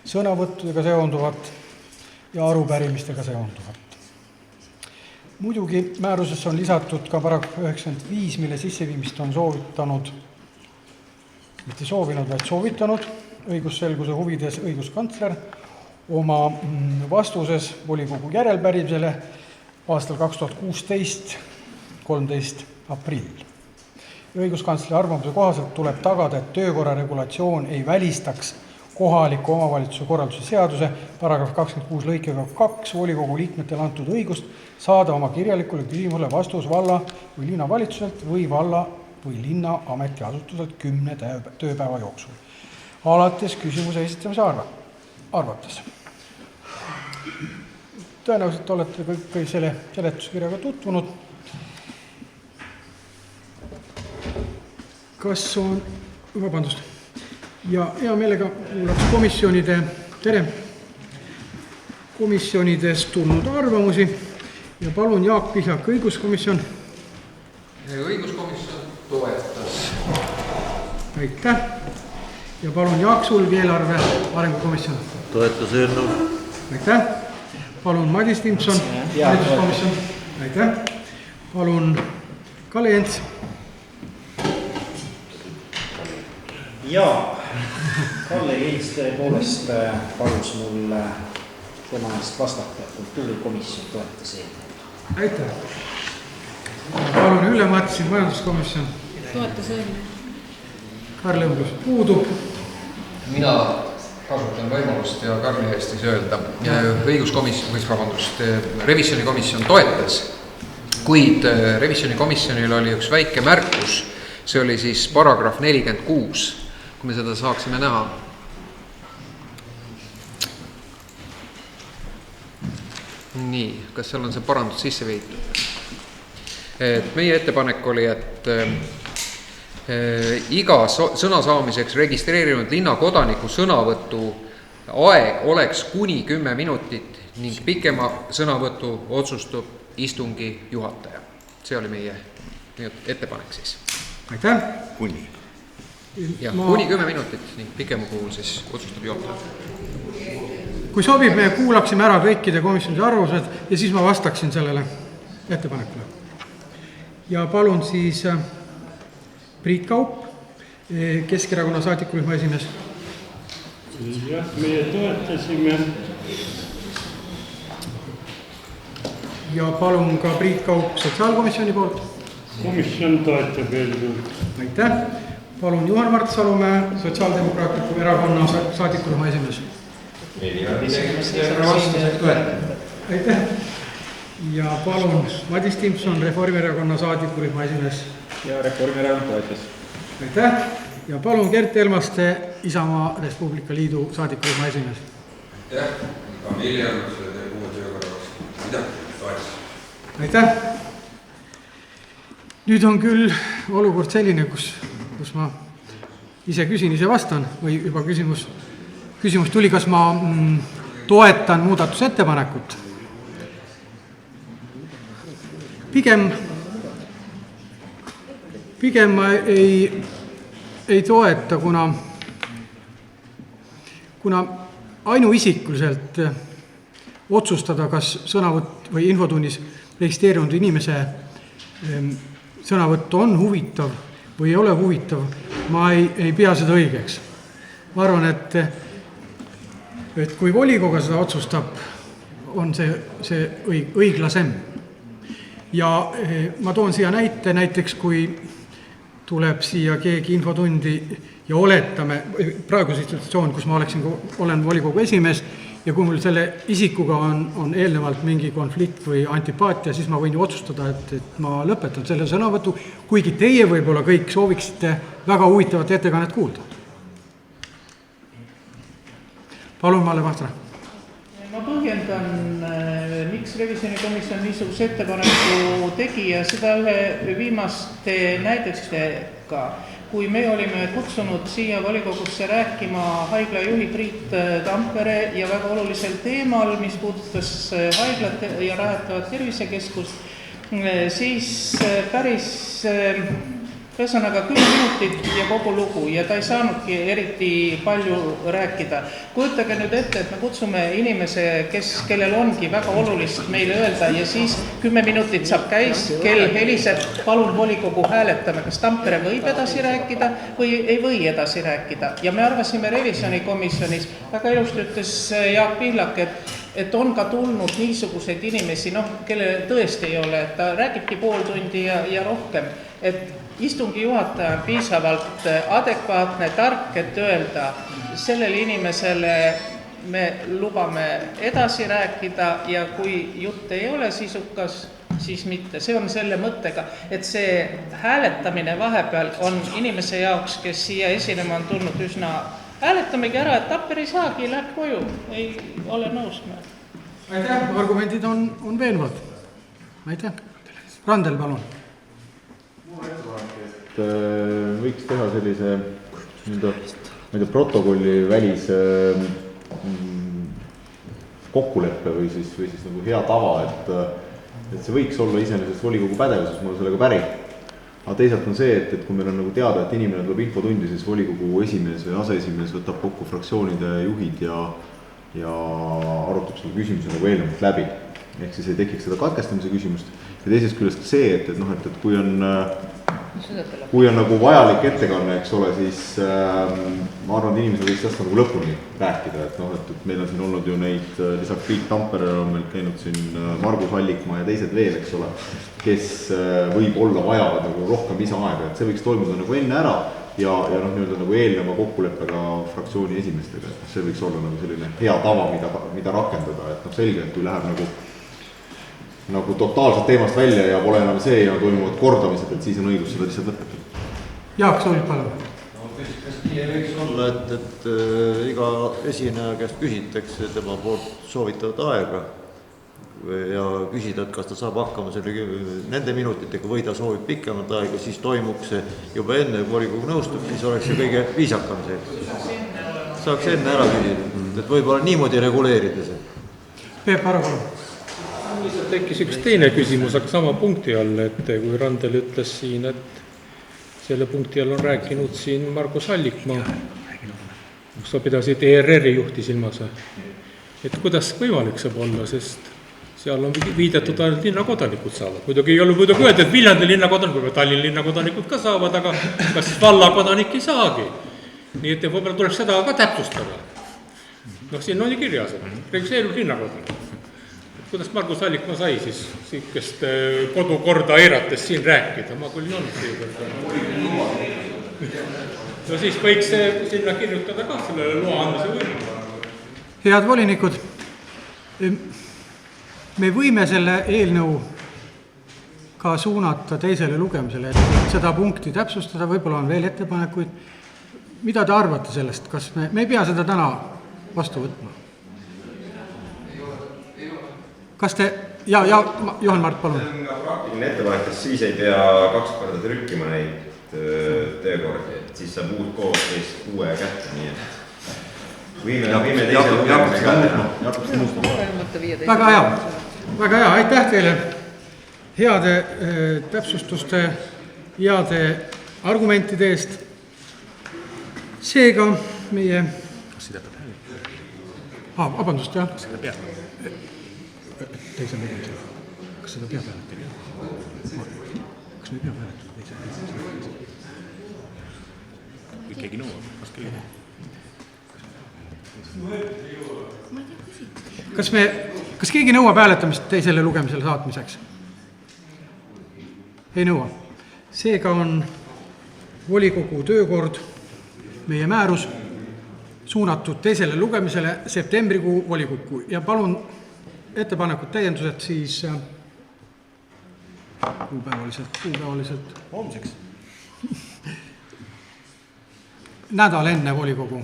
sõnavõttudega seonduvat ja arupärimistega seonduvat. Muidugi määrusesse on lisatud ka paragrahv 95, mille sisseviimist on soovitanud, mitte soovinud, vaid soovitanud õigusselguse huvides õiguskantsler oma vastuses volikogu järelpärimisele aastal 2016, 13. aprill. Õiguskantsleri arvamuse kohaselt tuleb tagada, et töökorra regulatsioon ei välistaks kohaliku omavalitsuse korralduse seaduse paragrahv 26 lõikega 2 volikogu liikmetele antud õigust saada oma kirjalikule küsimusele vastus valla või linnavalitsuselt või valla või linna ametiasutuselt 10 tööpäeva jooksul, alates küsimuse esitamise arvates. Tõenäoliselt olete kõik selle seletuskirjaga tutvunud. Kas on, vabandust, ja hea meelega kuulaks komisjonidest tulnud arvamusi ja palun Jaak Pihlak, õiguskomisjon. Õiguskomisjon toetas. Aitäh. Ja palun Jaak Sulg, eelarve arengukomisjon. Toetas eelnõu. Aitäh. Palun Madis Timpson, valitsuskomisjon. Aitäh. Palun Kalle Jents. Jaa, Kalle Jens tõepoolest palus mul tema eest vastata, et kultuurikomisjon toetas eelnõu. Aitäh. Palun Ülle Matsin, majanduskomisjon. Toetas eelnõu. Karl Õmblus puudub. Mina kasutan võimalust ja Karli eest siis öelda. Revisjonikomisjon toetas, kuid revisjonikomisjonil oli üks väike märkus, see oli siis paragrahv 46, kui me seda saaksime näha. Nii, kas seal on see parandus sisse viidud? Meie ettepanek oli, et iga sõna saamiseks registreerinud linnakodaniku sõnavõtu aeg oleks kuni 10 minutit ning pikema sõnavõtu otsustab istungi juhataja. See oli meie ettepanek siis. Aitäh. Kuni. Ja, kuni 10 minutit ning pikema puhul siis otsustab juhataja. Kui sobib, me kuulaksime ära kõikide komisjonide arvamused ja siis ma vastaksin sellele ettepanekule. Ja palun siis Priit Kaup, Keskerakonna saadikurühma esimees. Jah, meie toetasime. Ja palun ka Priit Kaup sotsiaalkomisjoni poolt. Komisjon toetab eelnõu. Aitäh. Palun Juhan-Mart Salumäe, Sotsiaaldemokraatliku erakonna saadikurühma esimees. Aitäh. Ja palun Madis Timpson, Reformierakonna saadikurühma esimees. Ja Reformierakond toetas. Aitäh. Ja palun Gert Elmaste, Isamaa Respublika Liidu saadikurühma esimees. Aitäh. Ka meili arvamusele teeb uue töökorraks. Midagi toetas. Aitäh. Nüüd on küll olukord selline, kus ma ise küsin, ise vastan või juba küsimus tuli, kas ma toetan muudatusettepanekut. Pigem ma ei toeta, kuna ainuisikuliselt otsustada, kas sõnavõtt või infotunnis registreerunud inimese sõnavõtt on huvitav või ei ole huvitav, ma ei pea seda õigeks. Ma arvan, et et kui volikogu seda otsustab, on see õiglasem. Ja ma toon siia näite, näiteks kui tuleb siia keegi infotundi ja oletame, praegu situatsioon, kus ma olen volikogu esimees ja kui mul selle isikuga on eelnevalt mingi konflikt või antipaatia, siis ma võin ju otsustada, et ma lõpetan selle sõnavõtu, kuigi teie võib-olla kõik sooviksite väga huvitavat ettekannet kuulda. Palun, Malle Vahtra. Ma põhjendan, miks revisjonikomisjon niisuguse ettepaneku tegi ja seda ühe viimaste näidestega. Kui me olime kutsunud siia volikogusse rääkima haiglajuhi Priit Tampere ja väga olulisel teemal, mis puudutas haiglat ja rajatavat tervisekeskust, siis päris ühesõnaga 10 minutit ja kogu lugu ja ta ei saanudki eriti palju rääkida. Kujutage nüüd ette, et me kutsume inimese, kellel ongi väga olulist meile öelda ja siis 10 minutit saab käis, kell heliseb, palun volikogu hääletame, kas Tampere võib edasi rääkida või ei või edasi rääkida. Ja me arvasime revisjonikomisjonis, väga ilusti ütles Jaak Pihlak, et on ka tulnud niisuguseid inimesi, kelle tõesti ei ole, et ta räägibki pool tundi ja rohkem, et istungi juhataja on piisavalt adekvaatne, tark, et öelda, sellele inimesele me lubame edasi rääkida ja kui jutt ei ole sisukas, siis mitte. See on selle mõttega, et see hääletamine vahepeal on inimese jaoks, kes siia esinema on tulnud üsna, hääletamegi ära, et Tampere ei saagi, läheb koju, ei ole nõus. Aitäh, argumendid on veenvad. Aitäh. Randel, palun. Võiks teha sellise protokolli välise kokkuleppe või siis nagu hea tava, et see võiks olla iseenesest volikogu pädevuses, ma olen sellega päri. Aga teisalt on see, et kui meil on nagu teada, et inimene tuleb infotundi, siis volikogu esimees või aseesimees võtab kokku fraktsioonide juhid ja arutab selle küsimuse nagu eelnevalt läbi. Ehk siis ei tekiks seda katkestamise küsimust. Ja teisest küljest see, et kui on nagu vajalik ettekanne, eks ole, siis ma arvan, et inimesed võiks tästa nagu lõpuni rääkida, et meil on siin olnud ju neid, lisaks Priit Tampere on meil käinud siin Margus Allikmaa ja teised veel, eks ole, kes võib olla vajavad nagu rohkem lisaaega, et see võiks toimuda nagu enne ära ja nagu eelneva kokkuleppega fraktsiooni esimestega, et see võiks olla nagu selline hea tava, mida rakendada, et selge, et kui läheb nagu totaalselt teemast välja ja pole enam see ja toimuvad kordamised, et siis on õigus seda lihtsalt lõpetada. Jaak Sool, palun. Kas nii võiks olla, et iga esineja käest küsitakse tema poolt soovitavat aega ja küsida, et kas ta saab hakkama nende minutitega või ta soovib pikemat aega, siis toimuks see juba enne, kui volikogu nõustub, siis oleks see kõige viisakam see. Saaks enne ära küsida, et võib-olla niimoodi reguleerida see. Peep Aru, palun. Lihtsalt tekkis üks teine küsimus, aga sama punkti all, et kui Randel ütles siin, et selle punkti all on rääkinud siin Margus Allikmaa, kus sa pidasid ERR-i juhti silmas, et kuidas võimalik saab olla, sest seal on viidetud ainult linnakodanikud saavad. Muidugi ei ole muidugi öelda, et Viljandi linnakodanikud või Tallinna linnakodanikud ka saavad, aga kas vallakodanik ei saagi. Nii et võib-olla tuleks seda ka täpsustada. Siin on ju kirjas, et registreerub linnakodanik. Kuidas Margus Allikmaa sai siis siukest kodukorda eirates siin rääkida? Ma küll ei olnud siia. No siis võiks sinna kirjutada ka sellele loa andmise võimu. Head volinikud, me võime selle eelnõu ka suunata teisele lugemisele, et seda punkti täpsustada, võib-olla on veel ettepanekuid. Mida te arvate sellest? Kas me ei pea seda täna vastu võtma? Kas te, Johan Mart, palun. See on ka praktiline ettepanek, kas siis ei pea 2 korda trükkima neid töökordi, et siis saab uut koosseis uue kätte, nii et võime teisele lugemisega. Väga hea, aitäh teile heade täpsustuste, heade argumentide eest. Seega meie... Kas seda peab hääletada? Vabandust, jah. Kas seda peab? Teise lugemisel. Kas seda peab hääletada? Kas me peab hääletada teise lugemisel? Kui keegi nõuab, kas keegi? kas keegi nõuab hääletamist teisele lugemisele saatmiseks? Ei nõua. Seega on volikogu töökord, meie määrus, suunatud teisele lugemisele septembrikuu volikokku ja palun ettepanekud täiendused siis kuupäevaliselt homseks. Nädal enne volikogu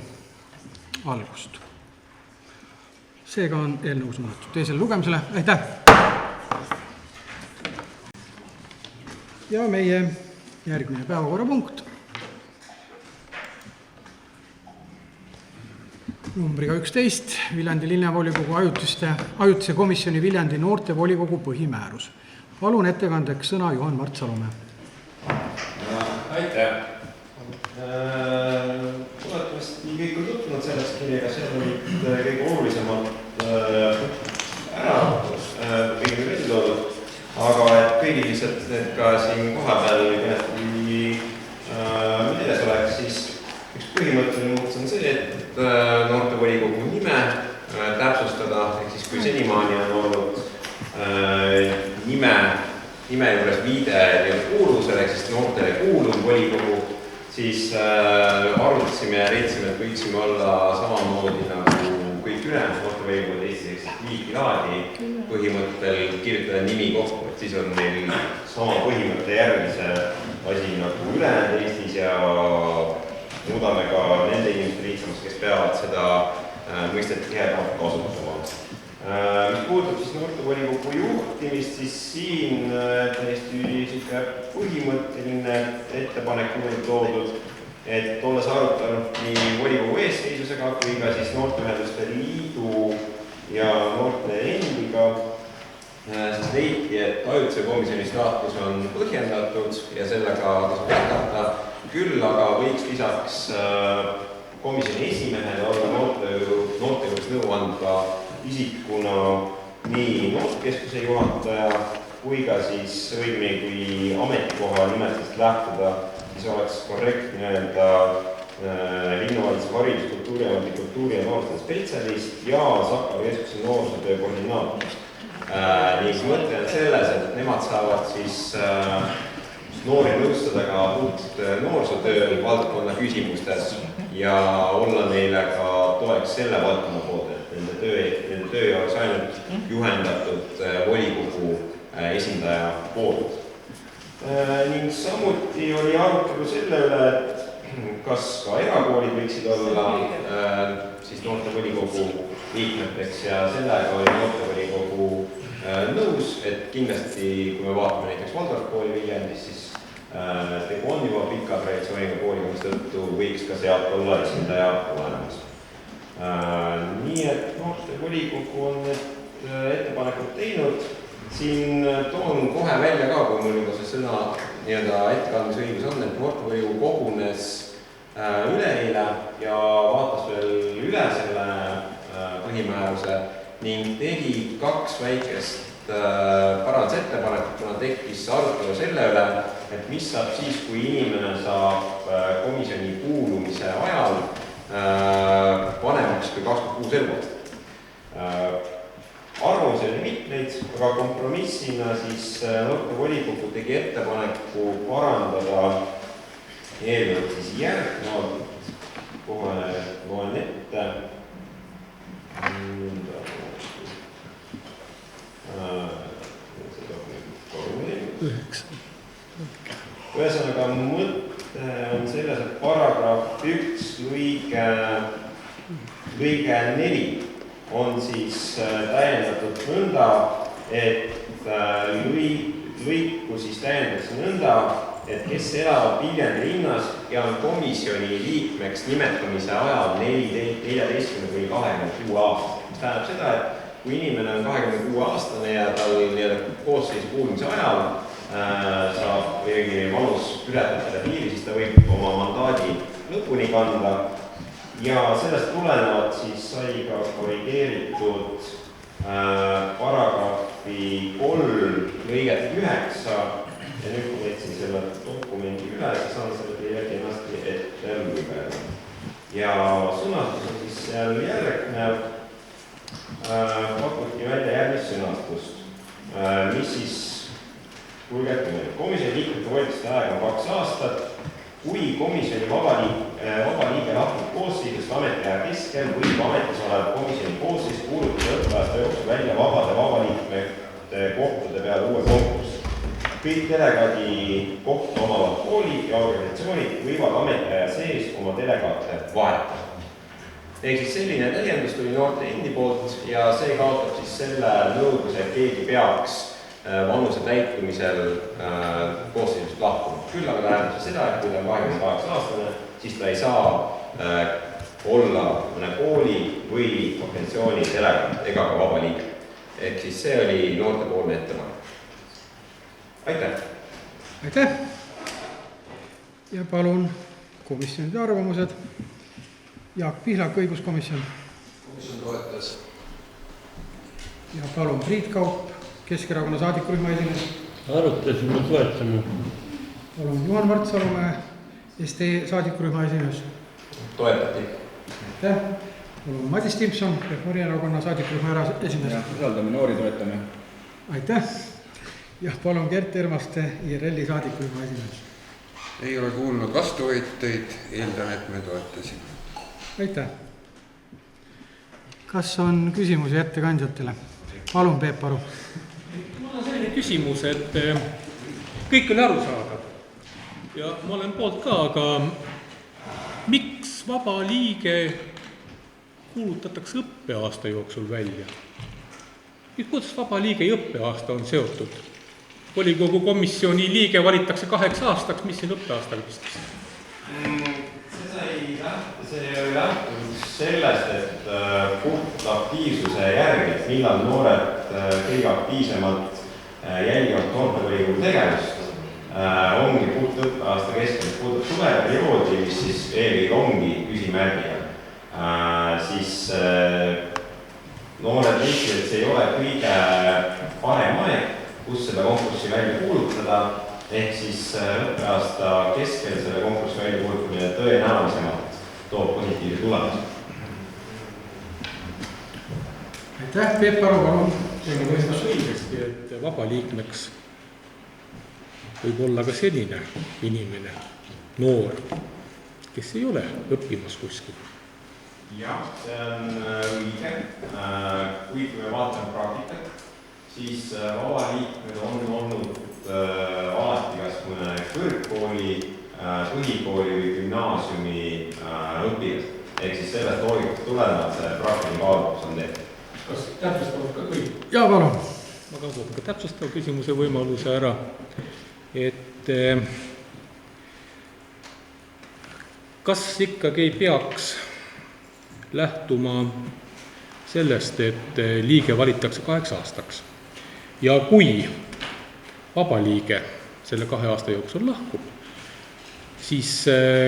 algust. Seega on eelnõu suunatud teisele lugemisele. Aitäh! Ja meie järgmine päevakorrapunkt numbriga 11, Viljandi linnavolikogu ajutise komisjoni Viljandi noortevolikogu põhimäärus. Palun ettekandeks sõna Juhan Mart Salumäe. Aitäh! Tuletamasti kõik on tutvunud sellest kirjaga, seal olid kõige olulisemalt ära toodud, aga et kõigil lihtsalt need ka siin kohapeal meeles oleks, siis üks põhimõtteline muutus on see, et noortevolikogu nime täpsustada, ehk siis kui senimaani on olnud nime juures viide kuuluvusele, ehk siis noortele kuuluv volikogu, siis arutasime ja leidsime, et võiksime olla samamoodi nagu kõik ülejäänud noortevolikogud Eestis, ehk liigilaadi põhimõttel kirjutada nimi kokku, et siis on meil sama põhimõtte järgi see asi nagu ülejäänud Eestis ja muudame ka nende inimeste lihtsamaks, kes peavad seda mõistet tihedamalt kasutama. Mis puudutab siis noortevolikogu juhtimist, siis siin täiesti põhimõtteline ettepanek on toodud, et olles arutanud nii volikogu eesseisusega kui ka siis noorteühenduste liidu ja noorte endiga, siis leiti, et ajutise komisjoni staatus on põhjendatud ja sellega tasub jätkata. Küll aga võiks lisaks komisjoni esimehele olla noortejuures nõu andva isikuna nii noortekeskuse juhataja kui ka siis õigemini kui ametikoha nimetust lähtuda, siis oleks korrektne linnavalitsuse haridus, kultuuriameti, kultuuri- ja noorte spetsialist ja Sakari keskuse noorsootöö koordinaator. Nii mõte on selles, et nemad saavad siis noori nõustada ka noorsootöö valdkonna küsimustes ja olla neile ka toeks selle valdkonna poolt, et nende töö oleks ainult juhendatud volikogu esindaja poolt. Ning samuti oli arutelu selle üle, et kas ka erakoolid võiksid olla siis noortevolikogu liikmeteks ja sellega oli noortevolikogu nõus, et kindlasti, kui me vaatame näiteks Valdorf kooli Viljandis, siis tegu on juba pika traditsiooniga kooliga, mis tõttu võiks ka sealt olla esindaja olemas. Nii et noortevolikogu on need ettepanekud teinud. Siin toon kohe välja ka, kui mul juba see sõna ettekandmise õigus on, et noortevolikogu kogunes üleeile ja vaatas veel üle selle põhimääruse ning tegi 2 väikest parandusettepanekut, kuna tekkis arutelu selle üle, et mis saab siis, kui inimene saab komisjoni kuulumise ajal vanemaks kui 26 eluaastat. Arvamusi oli mitmeid, aga kompromissina siis noortevolikogu tegi ettepaneku parandada eelnõud siis järgnevalt. Kohe loen ette. Ühesõnaga mõte on selles, et paragrahv 1 lõige 4 on siis täiendatud nõnda, et lõiku siis täiendatakse nõnda, et kes elavad Viljandi linnas ja on komisjoni liikmeks nimetamise ajal 14 või 26 aastat. Mis tähendab seda, et kui inimene on 26 aastane ja tal koosseisu kuulumise ajal saab vanus ületada selle piiri, siis ta võib oma mandaadi lõpuni kanda. Ja sellest tulenevalt siis sai ka korrigeeritud paragrahvi 3 lõiget 9 ja nüüd kui võtsin selle dokumendi üle, siis saan selle teie ennast ette lugeda. Ja sõnastus on siis seal järgnev pakuti välja järgmist sõnastust, mis siis kulgeb nii. Komisjoni liikmete volituste aeg on 2 aastat, kui komisjoni vaba liige lahkub koosseisust ametiaja keskel, võib ametis olev komisjoni koosseis kuulutada õppeaasta jooksul välja vaba liikmete kohtade peale uue konkursi. Kõik delegaadi kohta omavad koolid ja organisatsioonid võivad ametiaja sees oma delegaate vahetada. Ehk siis selline täiendus tuli noorte endi poolt ja see kaotab siis selle nõudluse, et keegi peaks vanuse täitumisel koosseisust lahkuma. Küll aga tähendab see seda, et kui ta on 28-aastane, siis ta ei saa olla mõne kooli või organisatsiooni delegaat ega ka vaba liige. Ehk siis see oli noortepoolne ettepanek. Aitäh! Aitäh! Ja palun komisjonide arvamused. Jaak Pihlak, õiguskomisjon. Komisjon toetas. Ja palun Priit Kaup, Keskerakonna saadikurühma esimees. Arutasime, toetame. Palun Juhan Vartsalumäe, ST saadikurühma esimees. Toetati. Aitäh! Palun Madis Timpson, Reformierakonna saadikurühma esimees. Usaldame noori, toetame. Aitäh! Ja palun Gert Ermaste, IRL-i saadikurühma esimees. Ei ole kuulnud vastuvõtteid, eeldan, et me toetasime. Aitäh! Kas on küsimusi ettekandjatele? Palun, Peep Aru. Mul on selline küsimus, et kõik oli arusaadav ja ma olen poolt ka, aga miks vaba liige kuulutatakse õppeaasta jooksul välja? Kuidas vaba liige ja õppeaasta on seotud? Volikogu komisjoni liige valitakse 8 aastaks, mis siin õppeaastaga pistist? See ei lähtunud sellest, et puht aktiivsuse järgi, et millal noored kõige aktiivsemalt jälgivad noortevolikogu tegevust, ongi puht õppeaasta keskel, mis puudutab suveperioodi, mis siis eelkõige ongi küsimärgiga. Siis noored leidsid, et see ei ole kõige parem aeg, kus seda konkurssi välja kuulutada, ehk siis õppeaasta keskel selle konkurssi välja kuulutamine tõenäolisemalt toob positiivse tulemuse. Aitäh, Peep Aru, palun. See on õigesti, et vaba liikmeks võib olla ka selline inimene, noor, kes ei ole õppimas kuskil. Jah, see on õige. Kui me vaatame praktikat, siis vaba liikmed on olnud alati kas mõne kõrgkooli, põhikooli või gümnaasiumi õpilased. Ehk siis sellest loogikast tulenevalt see praktiline kaalukus on tehtud. Kas täpsustavad ka kõik? Jaa, palun. Ma kasutan ka täpsustava küsimuse võimaluse ära, et kas ikkagi ei peaks lähtuma sellest, et liige valitakse 8 aastaks ja kui vaba liige selle 2 aasta jooksul lahkub, siis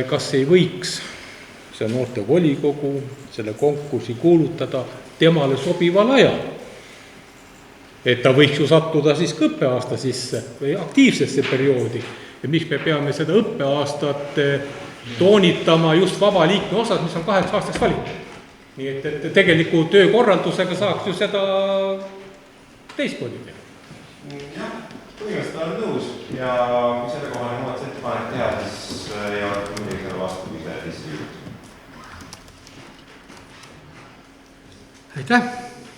kas ei võiks see noorte volikogu selle konkursi kuulutada temale sobival ajal? Et ta võiks ju sattuda siis ka õppeaasta sisse või aktiivsesse perioodi. Ja miks me peame seda õppeaastat toonitama just vaba liikme osas, mis on 8 aastaks valitud? Nii et tegeliku töökorraldusega saaks ju seda teistmoodi teha. Jah, põhimõtteliselt olen nõus ja kui selle kohane muudatusettepanek teha, siis ei ole muidugi selle vastu, kui see lihtsalt. Aitäh!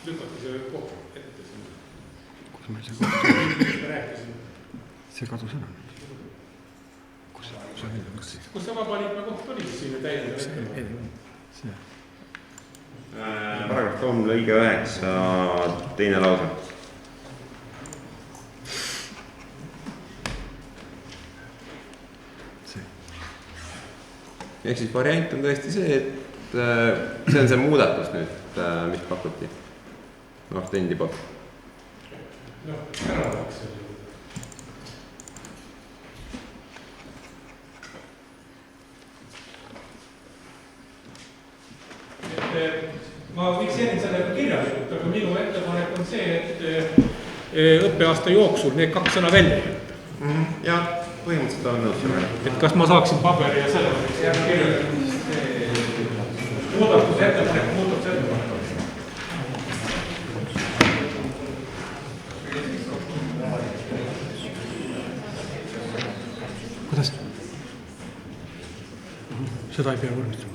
Lükati see koht ette sinna. Kus meil see koht on? See kadus ära. Kus see vaba liikme koht oli siin täiendada? Paragrahv 3 lõige 9, teine lause. Ehk siis variant on tõesti see, et see on see muudatus nüüd, mis pakuti noorte endi poolt. Ära läks selle. Ma fikseerin selle kirjalikult, aga minu ettepanek on see, et õppeaasta jooksul need 2 sõna välja jätta. Ja põhimõtteliselt on nõus. Et kas ma saaksin paberi ja selle kirjalikult? Kuidas? Seda ei pea vormistama.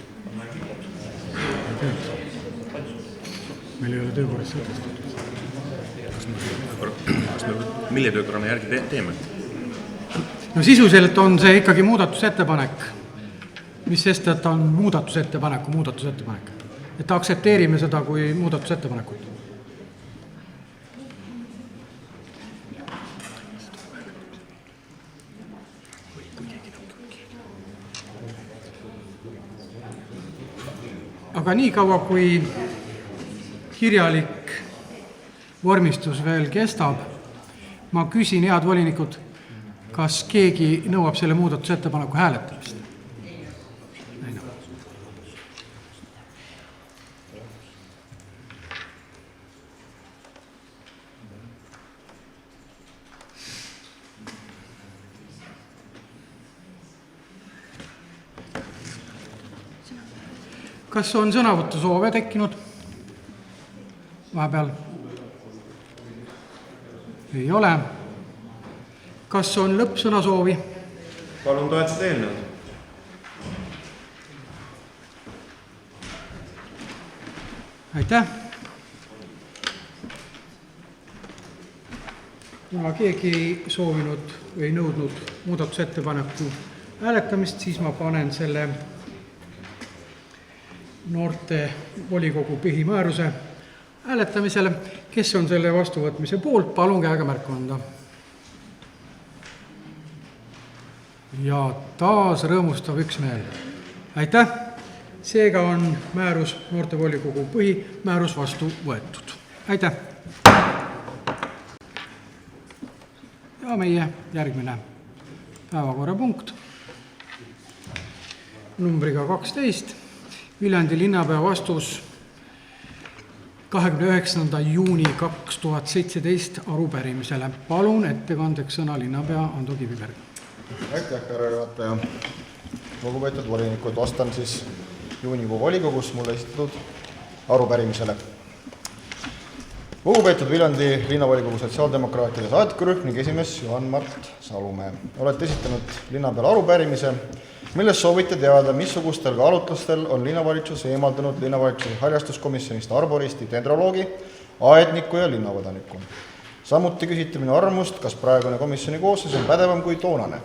Meil ei ole töökorras sätestatud. Kas me mille töökorrana järgi teeme? No sisuselt on see ikkagi muudatusettepanek, mis sest, et on muudatusettepanek. Et aktsepteerime seda kui muudatusettepanekut. Aga nii kaua, kui kirjalik vormistus veel kestab, ma küsin, head volinikud, kas keegi nõuab selle muudatusettepaneku hääletamist? Kas on sõnavõttu soove tekkinud? Vahepeal ei ole. Kas on lõppsõna soovi? Palun toetada eelnõu. Aitäh. Kuna keegi ei soovinud või nõudnud muudatusettepaneku hääletamist, siis ma panen selle noorte volikogu põhimääruse hääletamisele. Kes on selle vastuvõtmise poolt, palun käega märku anda. Ja taas rõõmustav üksmeel. Aitäh! Seega on määrus noortevolikogu põhimäärus vastu võetud. Aitäh! Ja meie järgmine päevakorrapunkt numbriga 12. Viljandi linnapea vastus 29. juuni 2017 arupärimisele. Palun ettekandeks sõna linnapea Ando Kiviberg. Aitäh, härra juhataja. Lugupeetud volinikud, vastan siis juunikuu volikogus mulle esitatud arupärimisele. Lugupeetud Viljandi linnavolikogu sotsiaaldemokraatide saadikurühm ning esimees Juhan-Mart Salumäe. Olete esitanud linnapeale arupärimise, milles soovite teada, missugustel kaalutlustel on linnavalitsus eemaldanud linnavalitsuse haljastuskomisjonist arboristi, dendroloogi, aedniku ja linnakodaniku. Samuti küsiti minu arvamust, kas praegune komisjoni koosseis on pädevam kui toonane.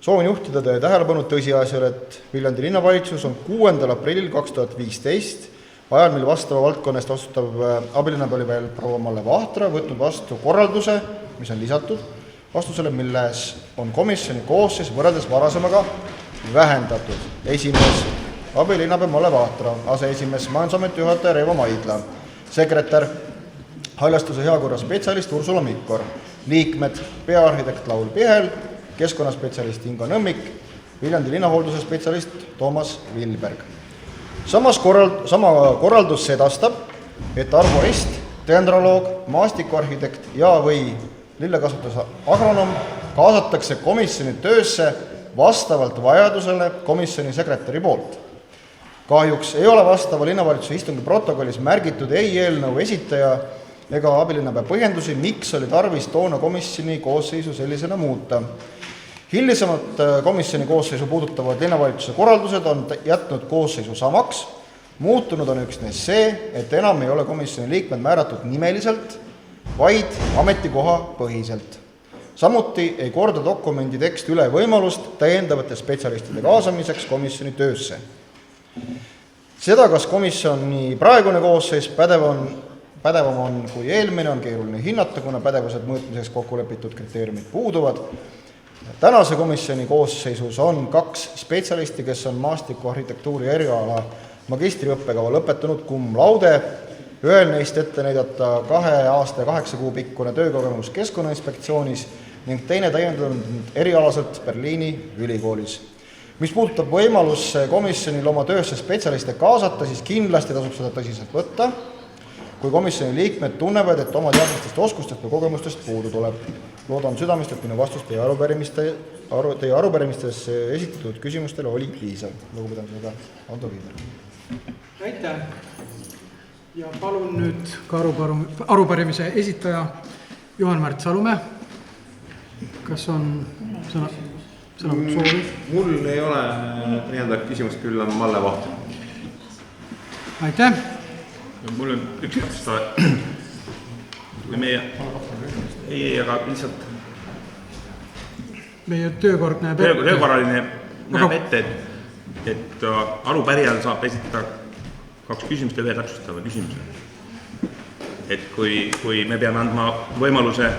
Soovin juhtida teie tähelepanu tõsiasjale, et Viljandi linnavalitsus on 6. aprillil 2015 ajal, mil vastava valdkonnast vastutav abilinnapea oli veel proua Malle Vahtra, võtnud vastu korralduse, mis on lisatud vastusele, milles on komisjoni koosseis võrreldes varasemaga vähendatud. Esimees abilinnapea Malle Vahtra, aseesimees majandusameti juhataja Reivo Maidla, sekretär haljastuse heakorra spetsialist Ursula Mikkor, liikmed peaarhitekt Laul Pihel, keskkonnaspetsialist Ingo Nõmmik, Viljandi linnahoolduse spetsialist Toomas Vilberg. Sama korraldus sedastab, et arborist, dendroloog, maastikuarhitekt ja või lillekasvatuse agronom kaasatakse komisjoni töösse vastavalt vajadusele komisjoni sekretäri poolt. Kahjuks ei ole vastava linnavalitsuse istungi protokollis märgitud ei eelnõu esitaja ega abilinnapea põhjendusi, miks oli tarvis toona komisjoni koosseisu sellisena muuta. Hilisemad komisjoni koosseisu puudutavad linnavalitsuse korraldused on jätnud koosseisu samaks. Muutunud on üksnes see, et enam ei ole komisjoni liikmed määratud nimeliselt, vaid ametikoha põhiselt. Samuti ei korda dokumendi tekst üle võimalust täiendavate spetsialistide kaasamiseks komisjoni töösse. Seda, kas komisjoni praegune koosseis pädevam on kui eelmine, on keeruline hinnata, kuna pädevused mõõtmiseks kokkulepitud kriteeriumid puuduvad. Tänase komisjoni koosseisus on 2 spetsialisti, kes on maastikuarhitektuuri eriala magistriõppekava lõpetanud cum laude. Ühel neist ette näidata 2 aasta ja 8 kuu pikkune töökogemus Keskkonnainspektsioonis ning teine täiendanud erialaselt Berliini ülikoolis. Mis puudutab võimalusse komisjonil oma töösse spetsialiste kaasata, siis kindlasti tasub seda tõsiselt võtta, kui komisjoni liikmed tunnevad, et oma teadmistest, oskustest või kogemustest puudu tuleb. Loodan südamest, et minu vastus teie arupärimistes esitatud küsimustele oli piisav. Lugupidamisega Ando Kiiber. Aitäh! Ja palun nüüd ka arupärimise esitaja Juhan-Märt Salumäe. Kas on sõna soovi? Mul ei ole nii-öelda küsimust, küll on Malle Vaht. Aitäh! Mul on üks täpsustada. Ei, aga lihtsalt meie töökord näeb töökorraline näeb ette, et arupärijal saab esitada 2 küsimust ja 1 täpsustava küsimuse. Et kui me peame andma võimaluse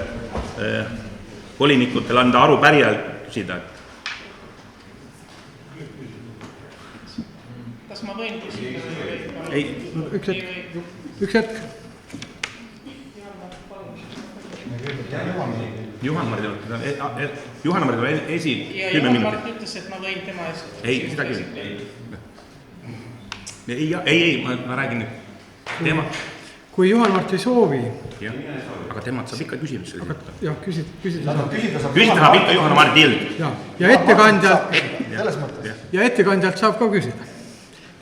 volinikutele anda arupärijal küsida. Kas ma võin küsida? Ei. Üks hetk. Juhan-Mart on esi 10 minutit. Juhan-Mart ütles, et ma võin tema ees. Ei, seda küll. Ei, ma räägin nüüd teema. Kui Juhan-Mart ei soovi. Aga temalt saab ikka küsimus. Jah, küsida saab. Küsida saab ikka Juhan-Mart Ild. Ja ettekandjalt saab ka küsida.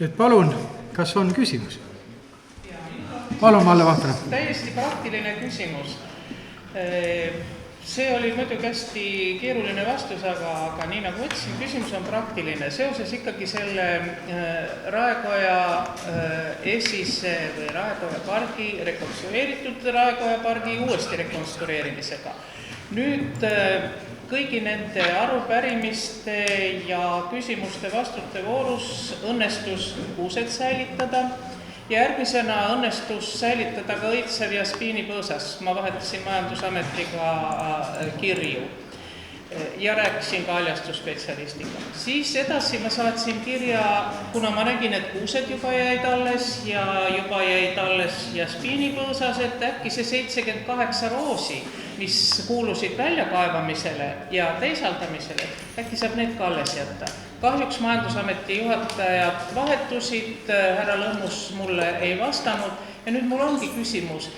Et palun, kas on küsimus? Palun, Malle Vahtena. Täiesti praktiline küsimus. See oli muidugi hästi keeruline vastus, aga nii nagu ütlesin, küsimus on praktiline. Seoses ikkagi selle Raekoja esise või Raekoja pargi, rekonstrueeritud Raekoja pargi uuesti rekonstrueerimisega. Nüüd kõigi nende arupärimiste ja küsimuste vastute voorus õnnestus kuused säilitada. Ja järgmisena õnnestus säilitada ka õitsev jaspiinipõõsas. Ma vahetasin majandusametiga kirju ja rääkisin ka haljastusspetsialistiga. Siis edasi ma saatsin kirja, kuna ma nägin, et kuused juba jäid alles ja juba jäid alles jaspiinipõõsas, et äkki see 78 roosi, mis kuulusid väljakaevamisele ja teisaldamisele, äkki saab need ka alles jätta. Kahjuks majandusameti juhatajad vahetusid, härra Lõmmus mulle ei vastanud ja nüüd mul ongi küsimus,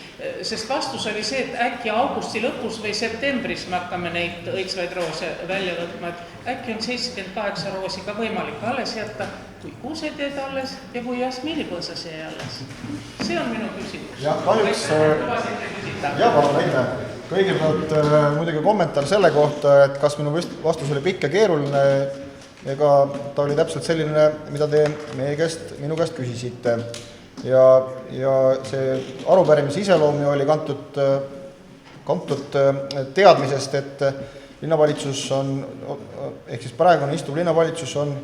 sest vastus oli see, et äkki augusti lõpus või septembris me hakkame neid õitsvaid roose välja võtma, et äkki on 78 roosi ka võimalik alles jätta, kui kuused jäid alles ja kui jasmiinipõõsas jäi alles. See on minu küsimus. Ja kahjuks, palun enne. Kõigepealt muidugi kommentaar selle kohta, et kas minu vastus oli pikk ja keeruline, ega ta oli täpselt selline, mida te minu käest küsisite. Ja see arupärimise iseloomi oli kantud teadmisest, et linnavalitsus on, ehk siis praegune istuv linnavalitsus on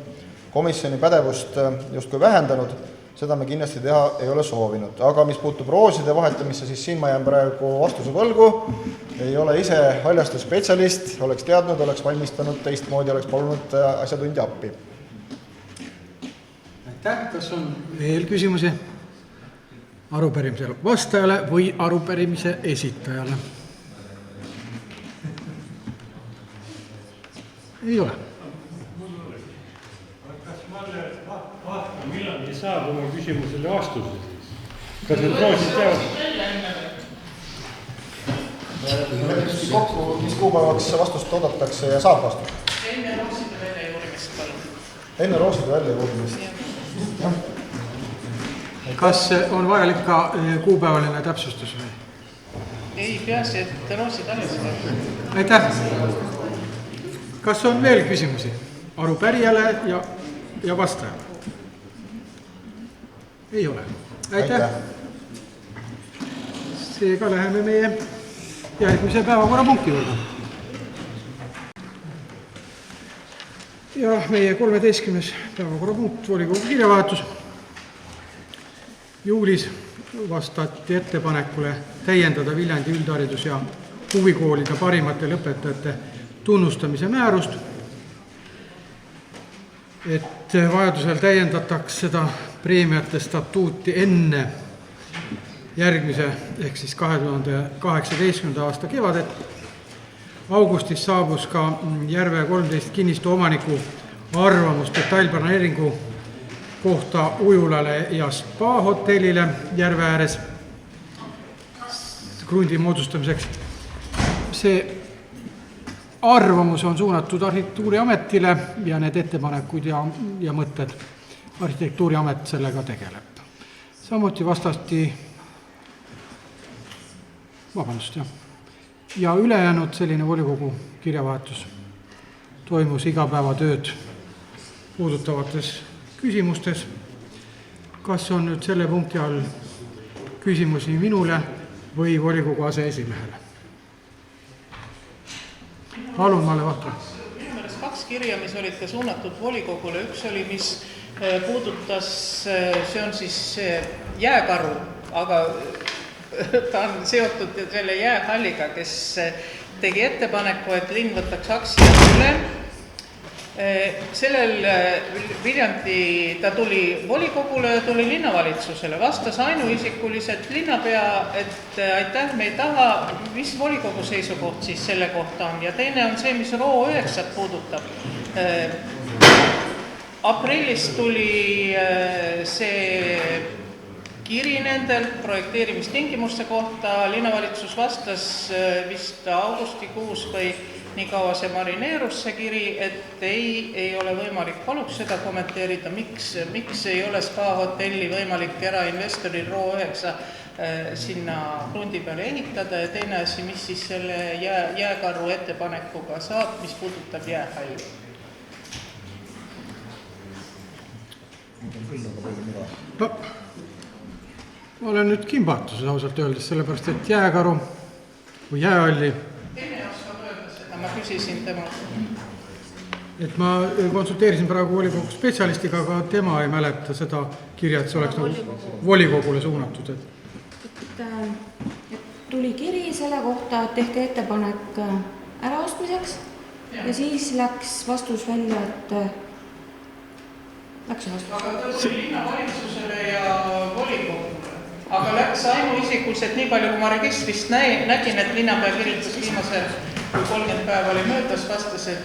komisjoni pädevust justkui vähendanud, seda me kindlasti teha ei ole soovinud. Aga mis puutub rooside vahetamisse, siis siin ma jään praegu vastuse võlgu. Ei ole ise haljastusspetsialist, oleks teadnud, oleks valmistanud teistmoodi, oleks palunud asjatundja appi. Aitäh, kas on veel küsimusi arupärimise vastajale või arupärimise esitajale? Ei ole. Millal ei saab oma küsimusele vastuse? Kas need roosid teavad? Kokku, mis kuupäevaks vastust oodatakse ja saab vastust? Enne rooside välja juurimist, palun. Enne rooside välja juurimist. Kas on vajalik ka kuupäevaline täpsustus või? Ei, peaasi, et roosid alles. Aitäh! Kas on veel küsimusi arupärijale ja vastajale? Ei ole. Aitäh! Seega läheme meie järgmise päevakorrapunkti juurde. Ja meie 13. päevakorrapunkt volikogu kirjavahetus. Juulis vastati ettepanekule täiendada Viljandi üldharidus- ja huvikoolide parimate lõpetajate tunnustamise määrust, et vajadusel täiendataks seda preemiate statuuti enne järgmise ehk siis 2018. aasta kevadet. Augustis saabus ka Järve 13 kinnistu omaniku arvamus detailplaneeringu kohta ujulale ja spa hotellile Järve ääres krundi moodustamiseks. See arvamus on suunatud arhitektuuriametile ja need ettepanekud ja mõtted arhitektuuriamet sellega tegeleb. Samuti vastati, ja ülejäänud selline volikogu kirjavahetus toimus igapäevatööd puudutavates küsimustes. Kas on nüüd selle punkti all küsimusi minule või volikogu aseesimehele? Palun, Malle Vahtra. Minu meelest 2 kirja, mis olid ka suunatud volikogule. Üks oli, mis puudutas, see on siis jääkaru, aga ta on seotud selle jäähalliga, kes tegi ettepaneku, et linn võtaks aktsiad üle. Sellel Viljandi, ta tuli volikogule ja tuli linnavalitsusele, vastas ainuisikuliselt linnapea, et aitäh, me ei taha, mis volikogu seisukoht siis selle kohta on. Ja teine on see, mis RO 9 puudutab. Aprillis tuli see kiri nendelt projekteerimistingimuste kohta, linnavalitsus vastas vist augustikuus või nii kaua see marineerus see kiri, et ei ole võimalik, paluks seda kommenteerida, miks ei ole spa hotelli võimalik erainvestoril RO 9 sinna krundi peale ehitada ja teine asi, mis siis selle jääkaru ettepanekuga saab, mis puudutab jäähalli. Ma olen nüüd kimbatuses ausalt öeldes, sellepärast et jääkaru või jäähalli. Teine oskab öelda seda, ma küsisin tema. Et ma konsulteerisin praegu volikogu spetsialistiga, aga tema ei mäleta seda kirja, et see oleks nagu volikogule suunatud. Et tuli kiri selle kohta, et tehti ettepanek äraostmiseks ja siis läks vastus välja, et läks vastus. Aga ta tuli linnavalitsusele ja volikogule. Aga läks ainuisikuliselt nii palju, kui ma registrist nägin, et linnapea kirjutas viimase 30 päeva oli möödas, vastas, et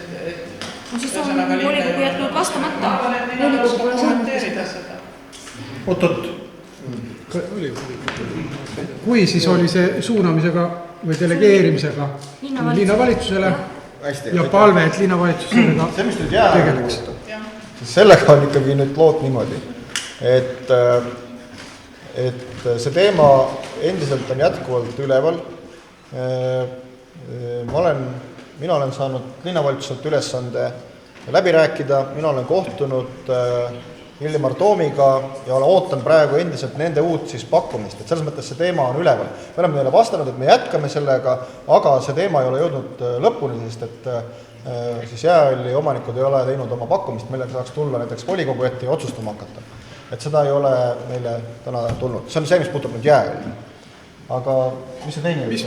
siis on volikogu jätnud vastamata. Volikogu pole saanud. Oot. Kui siis oli see suunamisega või delegeerimisega linnavalitsusele ja palve, et linnavalitsus sellega tegeleks. Sellega on ikkagi nüüd lood niimoodi, et see teema endiselt on jätkuvalt üleval. Mina olen saanud linnavalitsuselt ülesande läbi rääkida, mina olen kohtunud Illimar Toomiga ja ootan praegu endiselt nende uut siis pakkumist, et selles mõttes see teema on üleval. Me oleme neile vastanud, et me jätkame sellega, aga see teema ei ole jõudnud lõpuni, sest et siis jäähalli omanikud ei ole teinud oma pakkumist, millega saaks tulla näiteks volikogu ette ja otsustama hakata. Et seda ei ole meile täna tulnud. See on see, mis puutub nüüd jäähalli. Aga mis see teine? Mis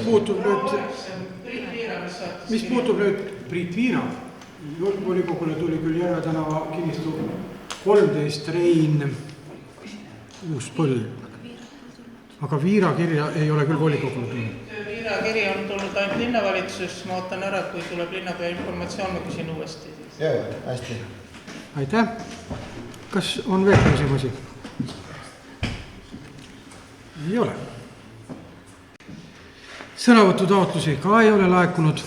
puutub nüüd Priit Viira? Volikogule tuli küll Järve tänava kinnistu 13 Rein Uuspõll. Aga Viira kirja ei ole küll volikogule tulnud. Viira kiri on tulnud ainult linnavalitsus, ma ootan ära, kui tuleb linnapea informatsioon, ma küsin uuesti. Jah, hästi. Aitäh. Kas on veel küsimusi? Ei ole. Sõnavõtu taotlusi ka ei ole laekunud.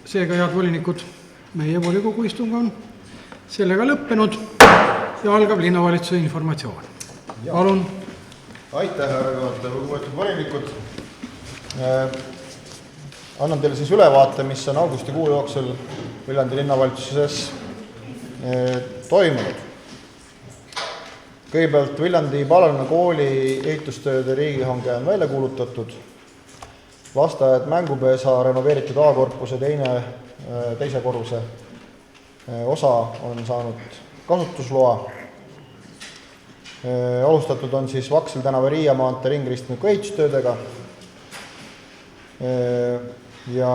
Seega, head volinikud, meie volikogu istung on sellega lõppenud ja algab linnavalitsuse informatsioon. Palun. Aitäh, härra juhataja, lugupeetud volinikud. Annan teile siis ülevaate, mis on augustikuu jooksul Viljandi linnavalitsuses toimunud. Kõigepealt Viljandi Palarna kooli ehitustööde riigihange on välja kuulutatud. Lasteaed Mängupesa renoveeritud A-korpuse teise korruse osa on saanud kasutusloa. Alustatud on siis Vaksel tänava Riia maantee ringristmiku ehitustöödega. Ja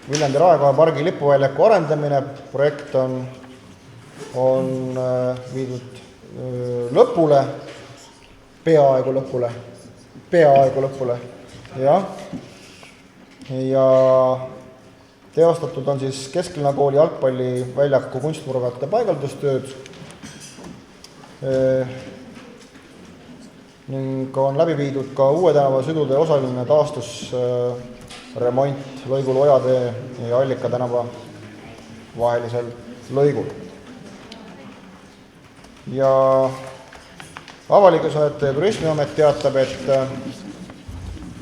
Viljandi Raekoja pargi lipuväljaku arendamine projekt on viidud lõpule, peaaegu lõpule, jah. Ja teostatud on siis Kesklinna kooli jalgpalliväljaku kunstmurvete paigaldustööd ning on läbi viidud ka Uue tänava südude osaline taastusremont lõigul Ojatee ja Allika tänava vahelisel lõigul. ja Avaliku Suhete ja Turismiamet teatab,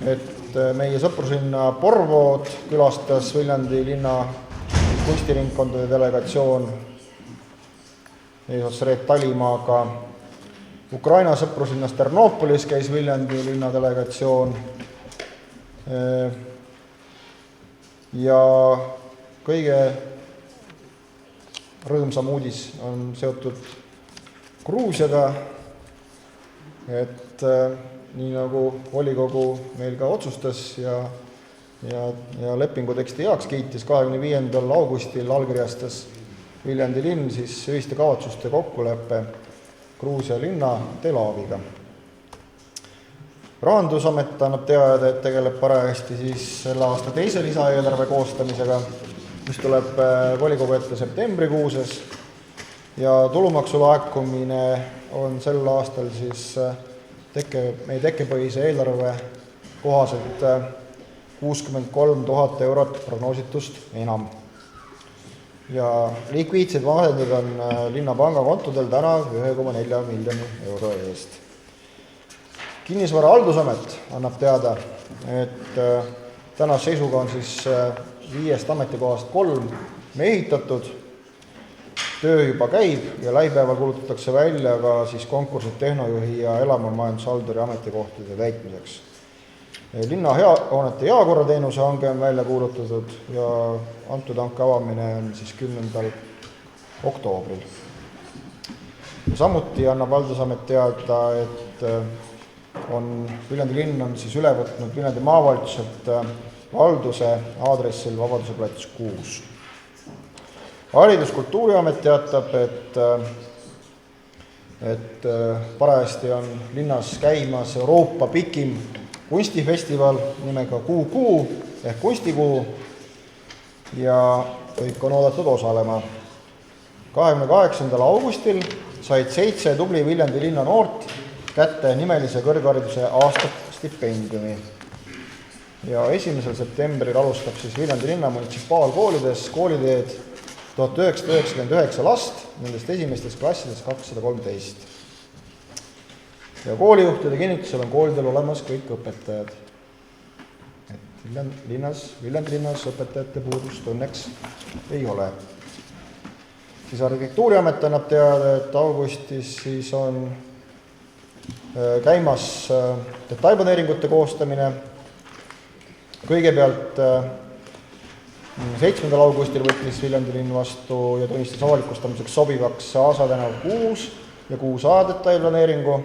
et meie sõpruslinna Porvood külastas Viljandi linna kunstiringkondade delegatsioon eesotsas Reet Talimaaga. Ukraina sõpruslinnas Ternopolis käis Viljandi linna delegatsioon. Ja kõige rõõmsam uudis on seotud Gruusiaga, et nii nagu volikogu meil ka otsustas ja lepingu teksti heaks kiitis, 25. augustil allkirjastas Viljandi linn siis ühiste kavatsuste kokkuleppe Gruusia linna Tel Aviviga. Rahandusamet annab teada, et tegeleb parajasti siis selle aasta teise lisaeelarve koostamisega, mis tuleb volikogu ette septembrikuuses ja tulumaksu laekumine on sel aastal siis meie tekkepõhise eelarve kohaselt 63 000 eurot prognoositust enam. Ja likviidsed vahendid on linna pangakontodel täna 1,4 miljoni euro eest. Kinnisvara haldusamet annab teada, et tänase seisuga on siis 5 ametikohast 3 mehitatud, töö juba käib ja lähipäeval kuulutatakse välja ka siis konkursid tehnojuhi ja elamumajandusalduri ametikohtade täitmiseks. Linna hoonete heakorrateenuse hange on välja kuulutatud ja antud hanke avamine on siis 10. oktoobril. Samuti annab haldusamet teada, et Viljandi linn on siis üle võtnud Viljandi maavalitsuselt halduse aadressil Vabaduse plats 6. Haridus-Kultuuriamet teatab, et parajasti on linnas käimas Euroopa pikim kunstifestival nimega Kuukuu ehk kunstikuu ja kõik on oodatud osalema. 28. augustil said 7 tubli Viljandi linna noort kätte nimelise kõrghariduse aastastipendiumi. Ja 1. septembril alustab siis Viljandi linna munitsipaalkoolides kooliteed 1999 last, nendest esimestes klassides 213. Ja koolijuhtide kinnitusel on koolidel olemas kõik õpetajad. Et Viljandi linnas õpetajate puudust õnneks ei ole. Siis Arhitektuuriamet annab teada, et augustis siis on käimas detailplaneeringute koostamine. Kõigepealt 7. augustil võttis Viljandi linn vastu ja tunnistas avalikustamiseks sobivaks Aasa tänav 6 ja 6A detailplaneeringu.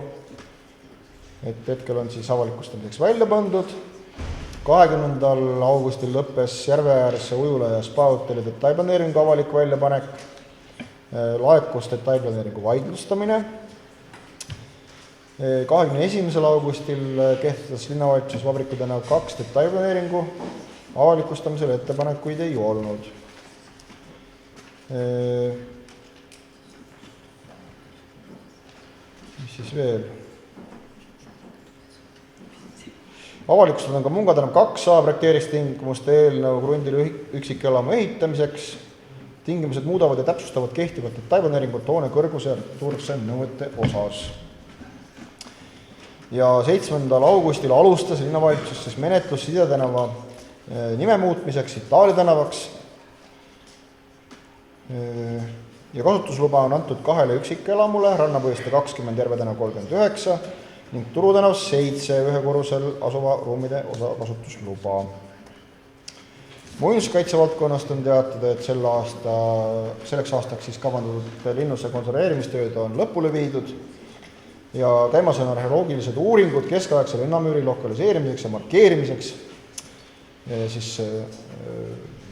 Et hetkel on siis avalikustamiseks välja pandud. 20. augustil lõppes Järveäärse ujula ja spa-hotelli detailplaneeringu avalik väljapanek. Laekus detailplaneeringu vaidlustamine. 21. augustil kehtetas linnavalitsus Vabriku tänav 2 detailplaneeringu. Avalikustamisel ettepanekuid ei olnud. Mis siis veel? Avalikustada on ka Munga tänav 2A projekteerimistingimuste eelnõu krundile üksikelamu ehitamiseks. Tingimused muudavad ja täpsustavad kehtivat detailplaneeringut hoone kõrguse ja arhitektuurilise nõuete osas. Ja 7. augustil alustas linnavalitsus siis menetlus Side tänava nime muutmiseks Itaalia tänavaks. Ja kasutusluba on antud 2 üksikelamule, Rannapõiste 20, Järve tänav 39 ning Turu tänav 7 ühekorrusel asuva ruumide osakasutusluba. Muinsuskaitse valdkonnast on teatada, et selleks aastaks siis kavandatud linnuse konserveerimistööd on lõpule viidud ja käimas on arheoloogilised uuringud keskaegse linnamüüri lokaliseerimiseks ja markeerimiseks. Siis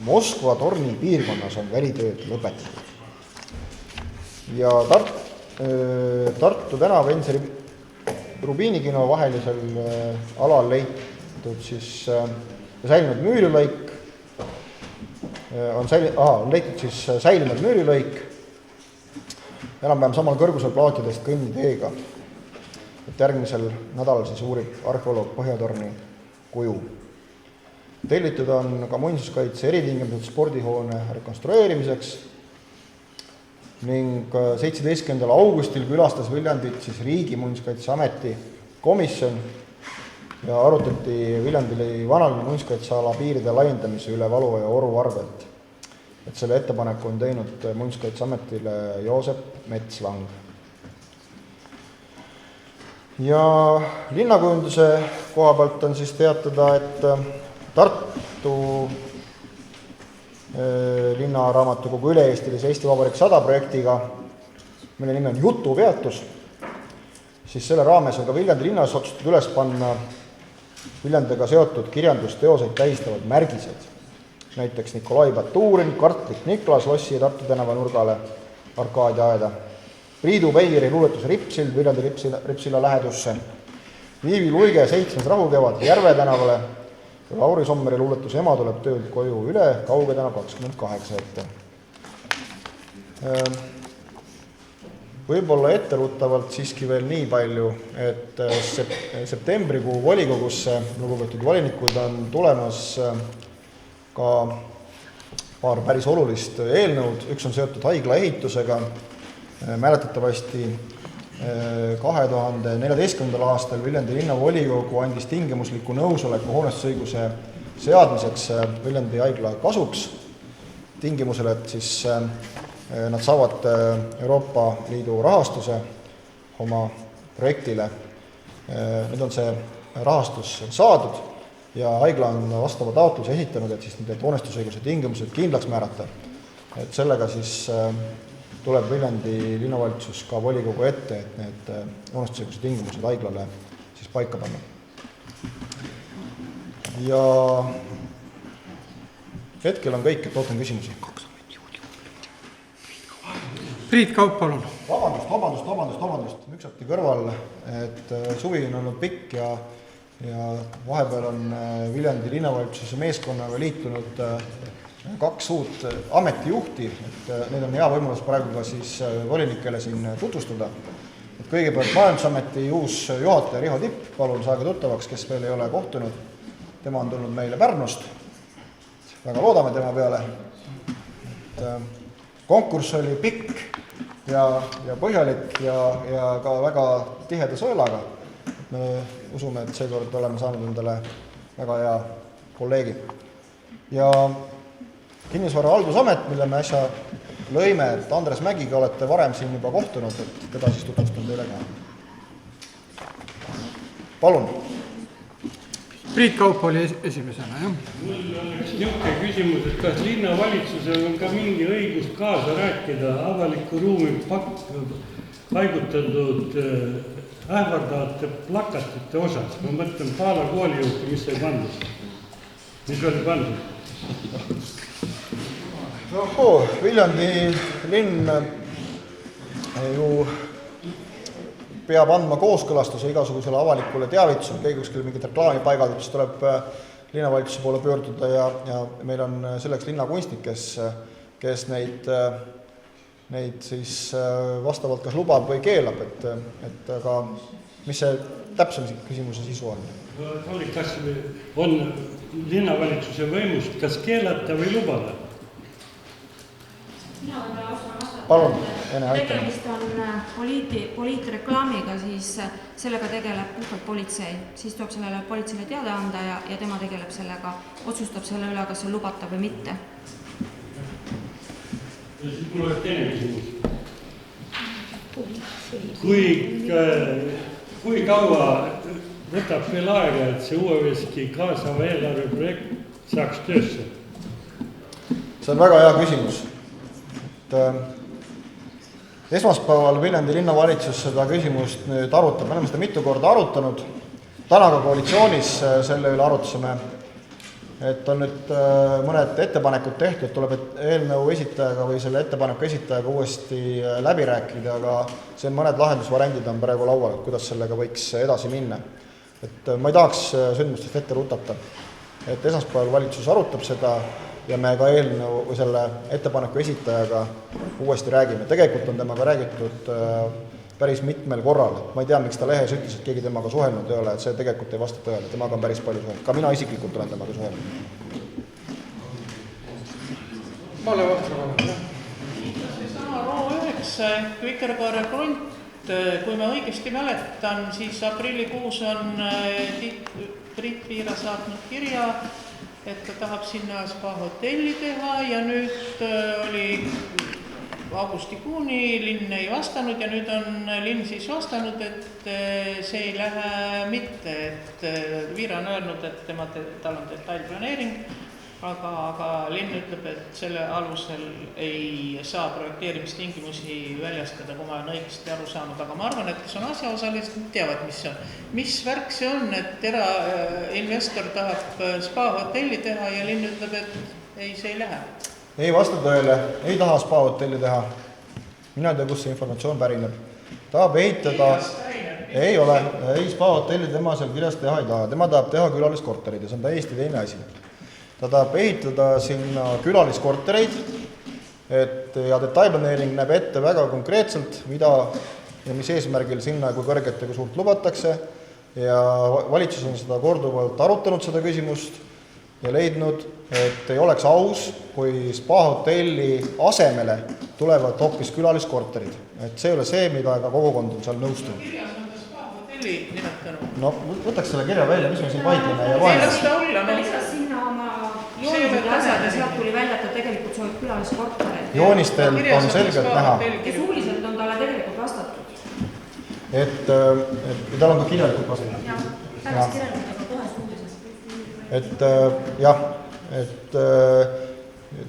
Moskva torni piirkonnas on välitööd lõpetatud. Ja Tartu tänav Ense Rubiinikino vahelisel alal leitud siis säilinud müürilõik on leitud siis säilinud müürilõik enam-vähem samal kõrgusel plaatidest kõnniteega. Et järgmisel nädalal siis uurib arheoloog Põhjatorni kuju. Tellitud on ka muinsuskaitse eritingimused spordihoone rekonstrueerimiseks ning 17. augustil külastas Viljandit siis Riigi Muinsuskaitseameti komisjon ja arutati Viljandi vanalinna muinsuskaitseala piiride laiendamise üle Valu ja Oru arvelt. Et selle ettepaneku on teinud Muinsuskaitseametile Joosep Metslang. Ja linnakujunduse koha pealt on siis teatada, et Tartu linnaraamatukogu üle-eestilise Eesti Vabariik 100 projektiga, mille nimi on Jutupeatus, siis selle raames on ka Viljandi linnas otsustatud üles panna Viljandiga seotud kirjandusteoseid tähistavad märgised. Näiteks Nikolai Baturin, Kartlik Niklas Lossi ja Tartu tänava nurgale Arkaadia aeda, Priidu Veiri luuletus Ripsild Viljandi Ripsilla lähedusse, Viivi Luige 7. rahukevad Järve tänavale ja Lauri Sommeri luuletus Ema tuleb töölt koju üle Kauge tänav 28 ette. Võib-olla etteruttavalt siiski veel nii palju, et septembrikuu volikogusse lugupeetud volinikud on tulemas ka paar päris olulist eelnõud. Üks on seotud haigla ehitusega. Mäletatavasti 2014. aastal Viljandi linnavolikogu andis tingimusliku nõusoleku hoonestusõiguse seadmiseks Viljandi haigla kasuks tingimusel, et siis nad saavad Euroopa Liidu rahastuse oma projektile. Nüüd on see rahastus saadud ja haigla on vastava taotluse esitanud, et siis need hoonestusõiguse tingimused kindlaks määrata. Et sellega siis tuleb Viljandi linnavalitsus ka volikogu ette, et need hoonestusõiguse tingimused haiglale siis paika panna. Ja hetkel on kõik, et ootan küsimusi. Priit Kaup, palun. Vabandust, müksati kõrval, et suvi on olnud pikk ja vahepeal on Viljandi linnavalitsuse meeskonnaga liitunud 2 uut ametijuhti, et need on hea võimalus praegu ka siis volinikele siin tutvustada. Et kõigepealt Majandusameti uus juhataja Riho Tipp, palun saage tuttavaks, kes veel ei ole kohtunud. Tema on tulnud meile Pärnust. Väga loodame tema peale. Konkurss oli pikk ja põhjalik ja ka väga tiheda sõelaga. Me usume, et seekord oleme saanud endale väga hea kolleegi. Ja Kinnisvara haldusamet, mille me äsja lõime, et Andres Mägiga olete varem siin juba kohtunud, et teda siis tutvustan teile ka. Palun. Priit Kaup oli esimesena, jah? Mul oleks niisugune küsimus, et kas linnavalitsusel on ka mingi õigus kaasa rääkida avaliku ruumi paigutatud ähvardavate plakatite osas. Ma mõtlen Paala kooli juurde, mis oli pandud. Viljandi linn ju peab andma kooskõlastuse igasugusele avalikule teavitusele, kui kuskil mingit reklaami paigaldab, siis tuleb linnavalitsuse poole pöörduda ja meil on selleks linnakunstnik, kes neid siis vastavalt kas lubab või keelab, et aga mis see täpsem küsimuse sisu on? Kas on linnavalitsuse võimust kas keelata või lubada? Palun, Ene, aitäh. Tegemist on poliitreklaamiga, siis sellega tegeleb puhtalt politsei. Siis tuleb sellele politseile teada anda ja tema tegeleb sellega, otsustab selle üle, kas see on lubatav või mitte. Mul oleks teine küsimus. Kui kaua võtab veel aega, et see uueveski kaasava eelarve projekt saaks töösse? See on väga hea küsimus. Esmaspäeval Viljandi linnavalitsus seda küsimust nüüd arutab. Me oleme seda mitu korda arutanud. Täna ka koalitsioonis selle üle arutasime, et on nüüd mõned ettepanekud tehtud, tuleb eelnõu esitajaga või selle ettepaneku esitajaga uuesti läbi rääkida, aga see on mõned lahendusvariandid on praegu laual, kuidas sellega võiks edasi minna. Et ma ei tahaks sündmustest ette rutata, et esmaspäeval valitsus arutab seda ja me ka eelnõu või selle ettepaneku esitajaga uuesti räägime. Tegelikult on temaga räägitud päris mitmel korral. Ma ei tea, miks ta lehes ütles, et keegi temaga suhelnud ei ole, et see tegelikult ei vasta tõele. Temaga on päris palju suhelnud. Ka mina isiklikult olen temaga suhelnud. Male Vahtra, palun. Seesama Roo 9 ehk Vikerkaare front, kui ma õigesti mäletan, siis aprillikuus on Priit Viira saatnud kirja, et ta tahab sinna spa hotelli teha ja nüüd oli augustikuuni, linn ei vastanud ja nüüd on linn siis vastanud, et see ei lähe mitte, et Viira on öelnud, et tal on detailplaneering, aga linn ütleb, et selle alusel ei saa projekteerimistingimusi väljastada, kui ma olen õigesti aru saanud, aga ma arvan, et kes on asjaosalised, teavad, mis see on. Mis värk see on, et erainvestor tahab spa hotelli teha ja linn ütleb, et ei, see ei lähe? Ei vasta tõele, ei taha spa hotelli teha. Mina ei tea, kus see informatsioon pärineb. Tahab ehitada, ei ole, ei spa hotelli tema seal kirjas teha ei taha. Tema tahab teha külaliskorterid ja see on täiesti teine asi. Ta tahab ehitada sinna külaliskortereid, ja detailplaneering näeb ette väga konkreetselt, mida ja mis eesmärgil sinna kui kõrgetega suurt lubatakse ja valitsus on seda korduvalt arutanud seda küsimust ja leidnud, et ei oleks aus, kui spa hotelli asemele tulevad hoopis külaliskorterid. Et see ei ole see, mida ka kogukond on seal nõustunud. Kirjas on ta spa hotelli nimetanud. No võtaks selle kirja välja, mis me siin vaidleme ja vaidleme. Ei lasta olla. Ta lisas sinna oma joonised ja asjad ja sealt tuli välja, et ta tegelikult soovib külaliskortereid. Joonistel on selgelt näha. Ja suuliselt on talle tegelikult vastatud. Et tal on ka kirjalikult vastatud. Jah, pärast kirjalikult, aga kohe suulises. Et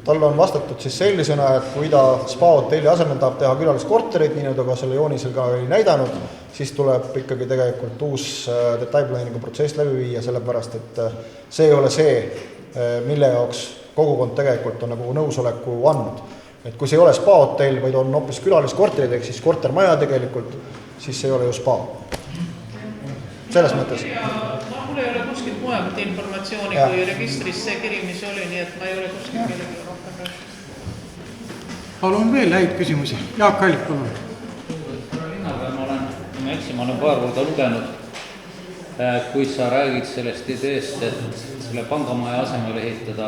talle on vastatud siis sellisena, et kui ta spa hotelli asemel tahab teha külaliskorterid, nii nagu ka selle joonisel ka oli näidanud, siis tuleb ikkagi tegelikult uus detailplaneeringu protsess läbi viia, sellepärast et see ei ole see, mille jaoks kogukond tegelikult on nagu nõusoleku andnud. Et kui see ei ole spa hotell, vaid on hoopis külaliskorterid, ehk siis kortermaja tegelikult, siis see ei ole ju spa. Selles mõttes. Mul ei ole kuskilt mujalt informatsiooni, kui registris see kiri, mis oli, nii et ma ei ole kuskilt kellegi rohkem rääkinud. Palun veel häid küsimusi. Jaak Allik, palun. Ma olen paar korda lugenud, kui sa räägid sellest ideest, et selle pangamaja asemel ehitada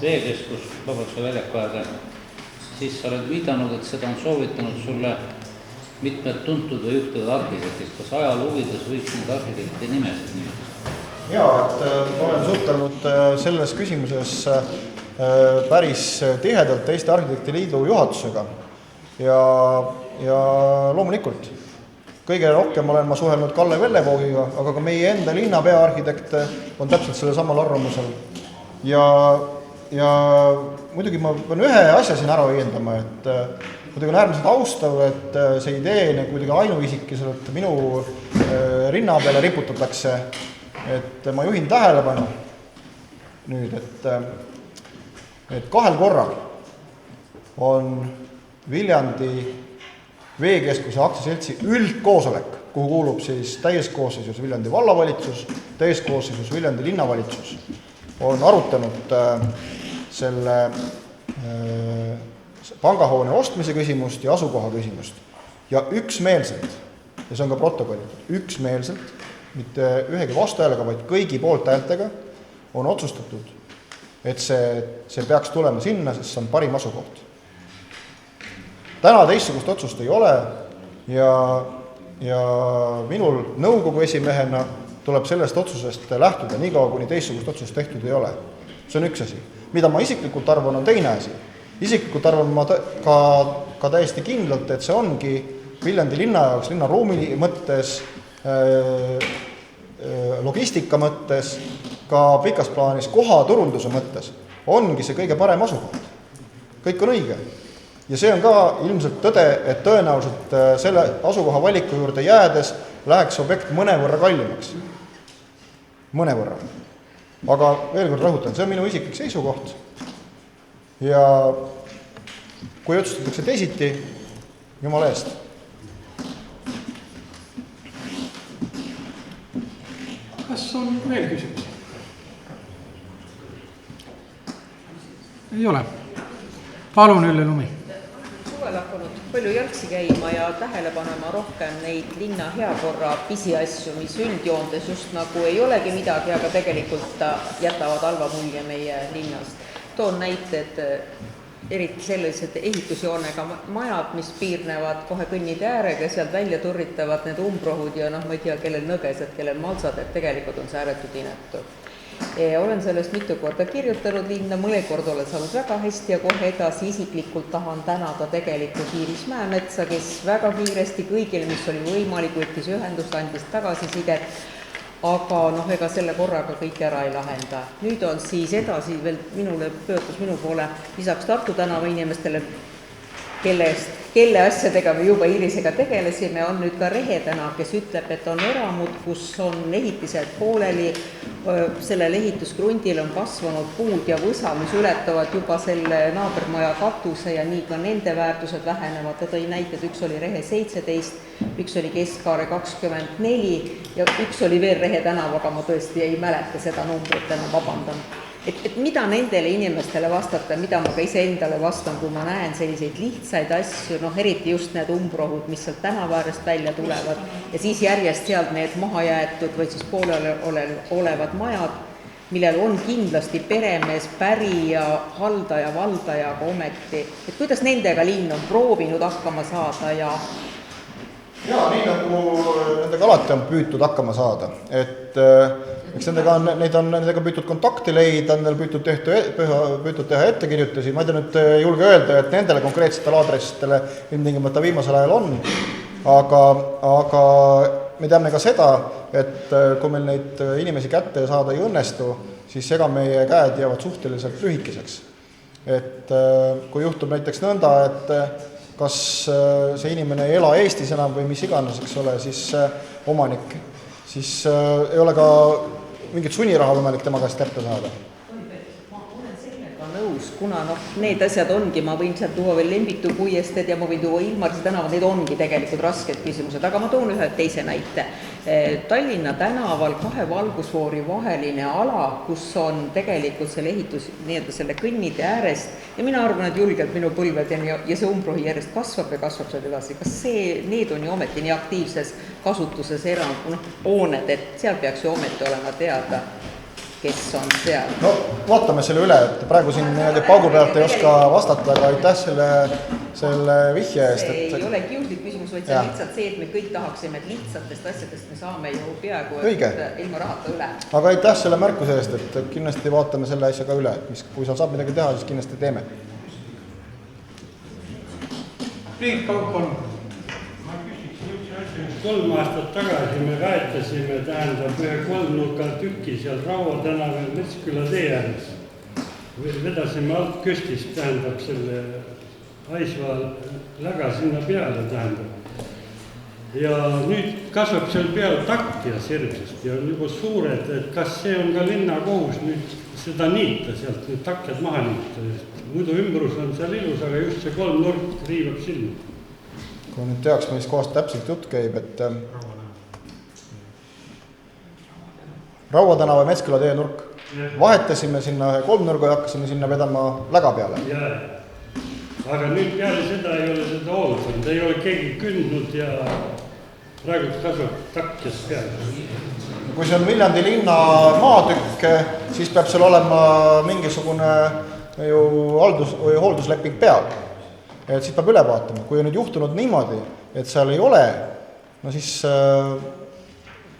veekeskus Vabaduse väljaku äärde, siis sa oled viidanud, et seda on soovitanud sulle mitmed tuntud või juhtuvad arhitektid. Kas ajaloo huvides võiks need arhitekti nimesid nimetada? Jaa, et olen suhtelnud selles küsimuses päris tihedalt Eesti Arhitekti Liidu juhatusega ja loomulikult kõige rohkem olen ma suhelnud Kalle Vellevoogiga, aga ka meie enda linna peaarhitekt on täpselt selle samal arvamusel. Ja muidugi ma pean ühe asja siin ära õiendama, et muidugi on äärmiselt austav, et see idee nagu kuidagi ainuisikiselt minu rinna peale riputatakse, et ma juhin tähelepanu nüüd, et 2 korral on Viljandi veekeskuse aktsiaseltsi üldkoosolek, kuhu kuulub siis täieskoosseisus Viljandi vallavalitsus, täieskoosseisus Viljandi linnavalitsus, on arutanud selle pangahoone ostmise küsimust ja asukoha küsimust. Ja üksmeelselt, ja see on ka protokollitud, üksmeelselt, mitte ühegi vastuhäälega, vaid kõigi poolthäältega on otsustatud, et see peaks tulema sinna, sest see on parim asukoht. Täna teistsugust otsust ei ole ja minul nõukogu esimehena tuleb sellest otsusest lähtuda nii kaua, kuni teistsugust otsust tehtud ei ole. See on üks asi. Mida ma isiklikult arvan, on teine asi. Isiklikult arvan ma ka täiesti kindlalt, et see ongi Viljandi linna jaoks, linna ruumi mõttes, logistika mõttes, ka pikas plaanis kohaturunduse mõttes, ongi see kõige parem asukoht. Kõik on õige. Ja see on ka ilmselt tõde, et tõenäoliselt selle asukoha valiku juurde jäädes läheks objekt mõnevõrra kallimaks. Mõnevõrra. Aga veel kord rõhutan, see on minu isiklik seisukoht. Ja kui otsustatakse teisiti, jumala eest. Kas on veel küsimusi? Ei ole. Palun, Ülle Lumi. Suvel hakanud palju jalgsi käima ja tähele panema rohkem neid linna heakorra pisiasju, mis üldjoontes just nagu ei olegi midagi, aga tegelikult jätavad halva mulje meie linnast. Toon näited eriti sellised ehitusjoonega majad, mis piirnevad kohe kõnnide äärega ja sealt välja turritavad need umbrohud ja noh, ma ei tea, kellel nõgesed, kellel malsad, et tegelikult on see ääretult inetu. Olen sellest mitu korda kirjutanud linna, mõnekord olen saanud väga hästi ja kohe edasi isiklikult tahan tänada tegelikult Iiris Mäemetsa, kes väga kiiresti kõigile, mis oli võimalik, võttis ühendust, andis tagasisidet, aga noh, ega selle korraga kõik ära ei lahenda. Nüüd on siis edasi veel pöördus minu poole lisaks Tartu tänava inimestele, kelle asjadega me juba Iirisega tegelesime, on nüüd ka Rehe tänav, kes ütleb, et on eramud, kus on ehitised pooleli, sellel ehitusgrundil on kasvanud puud ja võsa, mis ületavad juba selle naabermaja katuse ja nii ka nende väärtused vähenevad. Ta tõi näited, üks oli Rehe 17, üks oli Keskkaare 24 ja üks oli veel Rehe tänav, aga ma tõesti ei mäleta seda numbrit, enam vabandan. Et mida nendele inimestele vastata, mida ma ka iseendale vastan, kui ma näen selliseid lihtsaid asju, noh eriti just need umbrohud, mis sealt tänavaäärest välja tulevad ja siis järjest sealt need maha jäetud või siis poolele olevad majad, millel on kindlasti peremees, pärija, haldaja, valdaja, aga ometi, et kuidas nendega linn on proovinud hakkama saada ja nii nagu nendega alati on püütud hakkama saada, et eks nendega püütud kontakti leida, nendel püütud teha ettekirjutusi, ma ei tea nüüd julge öelda, et nendele konkreetsetele aadressidele ilmtingimata viimasel ajal on, aga me teame ka seda, et kui meil neid inimesi kätte saada ei õnnestu, siis ega meie käed jäävad suhteliselt lühikeseks. Et kui juhtub näiteks nõnda, et kas see inimene ei ela Eestis enam või mis iganes, eks ole, siis omanik, siis ei ole ka mingit sunniraha võimalik tema käest kätte saada. Ma olen sellega nõus, kuna noh, need asjad ongi, ma võin sealt tuua veel Lembitu puiesteed ja ma võin tuua Ilmarsi tänavad, need ongi tegelikult rasked küsimused, aga ma toon ühe teise näite. Tallinna tänaval 2 valgusfoori vaheline ala, kus on tegelikult selle ehitus nii-öelda selle kõnnide äärest ja mina arvan, et julgelt minu põlvedeni ja see umbrohi järjest kasvab ja kasvab seal edasi. Kas need on ju ometi nii aktiivses kasutuses hooned, et seal peaks ju ometi olema teada, kes on seal? No vaatame selle üle, et praegu siin paugu pealt ei oska vastata, aga aitäh selle vihje eest. See ei ole kiuslik küsimus, vaid see on lihtsalt see, et me kõik tahaksime, et lihtsatest asjadest me saame ju peaaegu ilma rahata üle. Aga aitäh selle märkuse eest, et kindlasti vaatame selle asja ka üle, et kui seal saab midagi teha, siis kindlasti teeme. Priit Kaup on. 3 aastat tagasi me väetasime, tähendab, ühe 3-nurga tüki seal Raua tänaval Metsküla tee ääres. Vedasime alt köstist, tähendab, selle Aisva läga sinna peale, tähendab. Ja nüüd kasvab seal peal takja servisest ja on juba suured, et kas see on ka linnakohus nüüd seda niita sealt, nüüd takjad maha niita. Muidu ümbrus on seal ilus, aga just see 3-nurk riivab silma. Kui nüüd teaks, mis kohast täpselt jutt käib, et Raua tänava Metsküla tee nurk. Vahetasime sinna 3-nurga ja hakkasime sinna vedama läga peale. Aga nüüd peale seda ei ole seda hooldanud, ei ole keegi kündnud ja praegu kasvab takjas peale. Kui see on Viljandi linna maatükk, siis peab seal olema mingisugune ju hooldusleping peal. Et siis peab üle vaatama. Kui on nüüd juhtunud niimoodi, et seal ei ole, no siis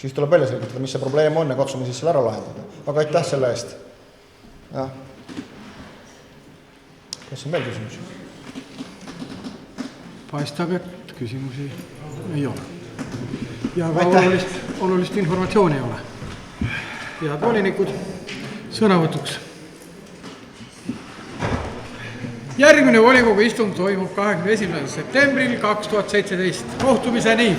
tuleb välja selgitada, mis see probleem on ja katsume siis selle ära lahendada. Aga aitäh selle eest. Ja. Kas on veel küsimusi? Paistab, et küsimusi ei ole. Ja ka olulist informatsiooni ei ole. Head volinikud, sõnavõtuks. Järgmine volikogu istung toimub 21. septembril 2017. Kohtumiseni!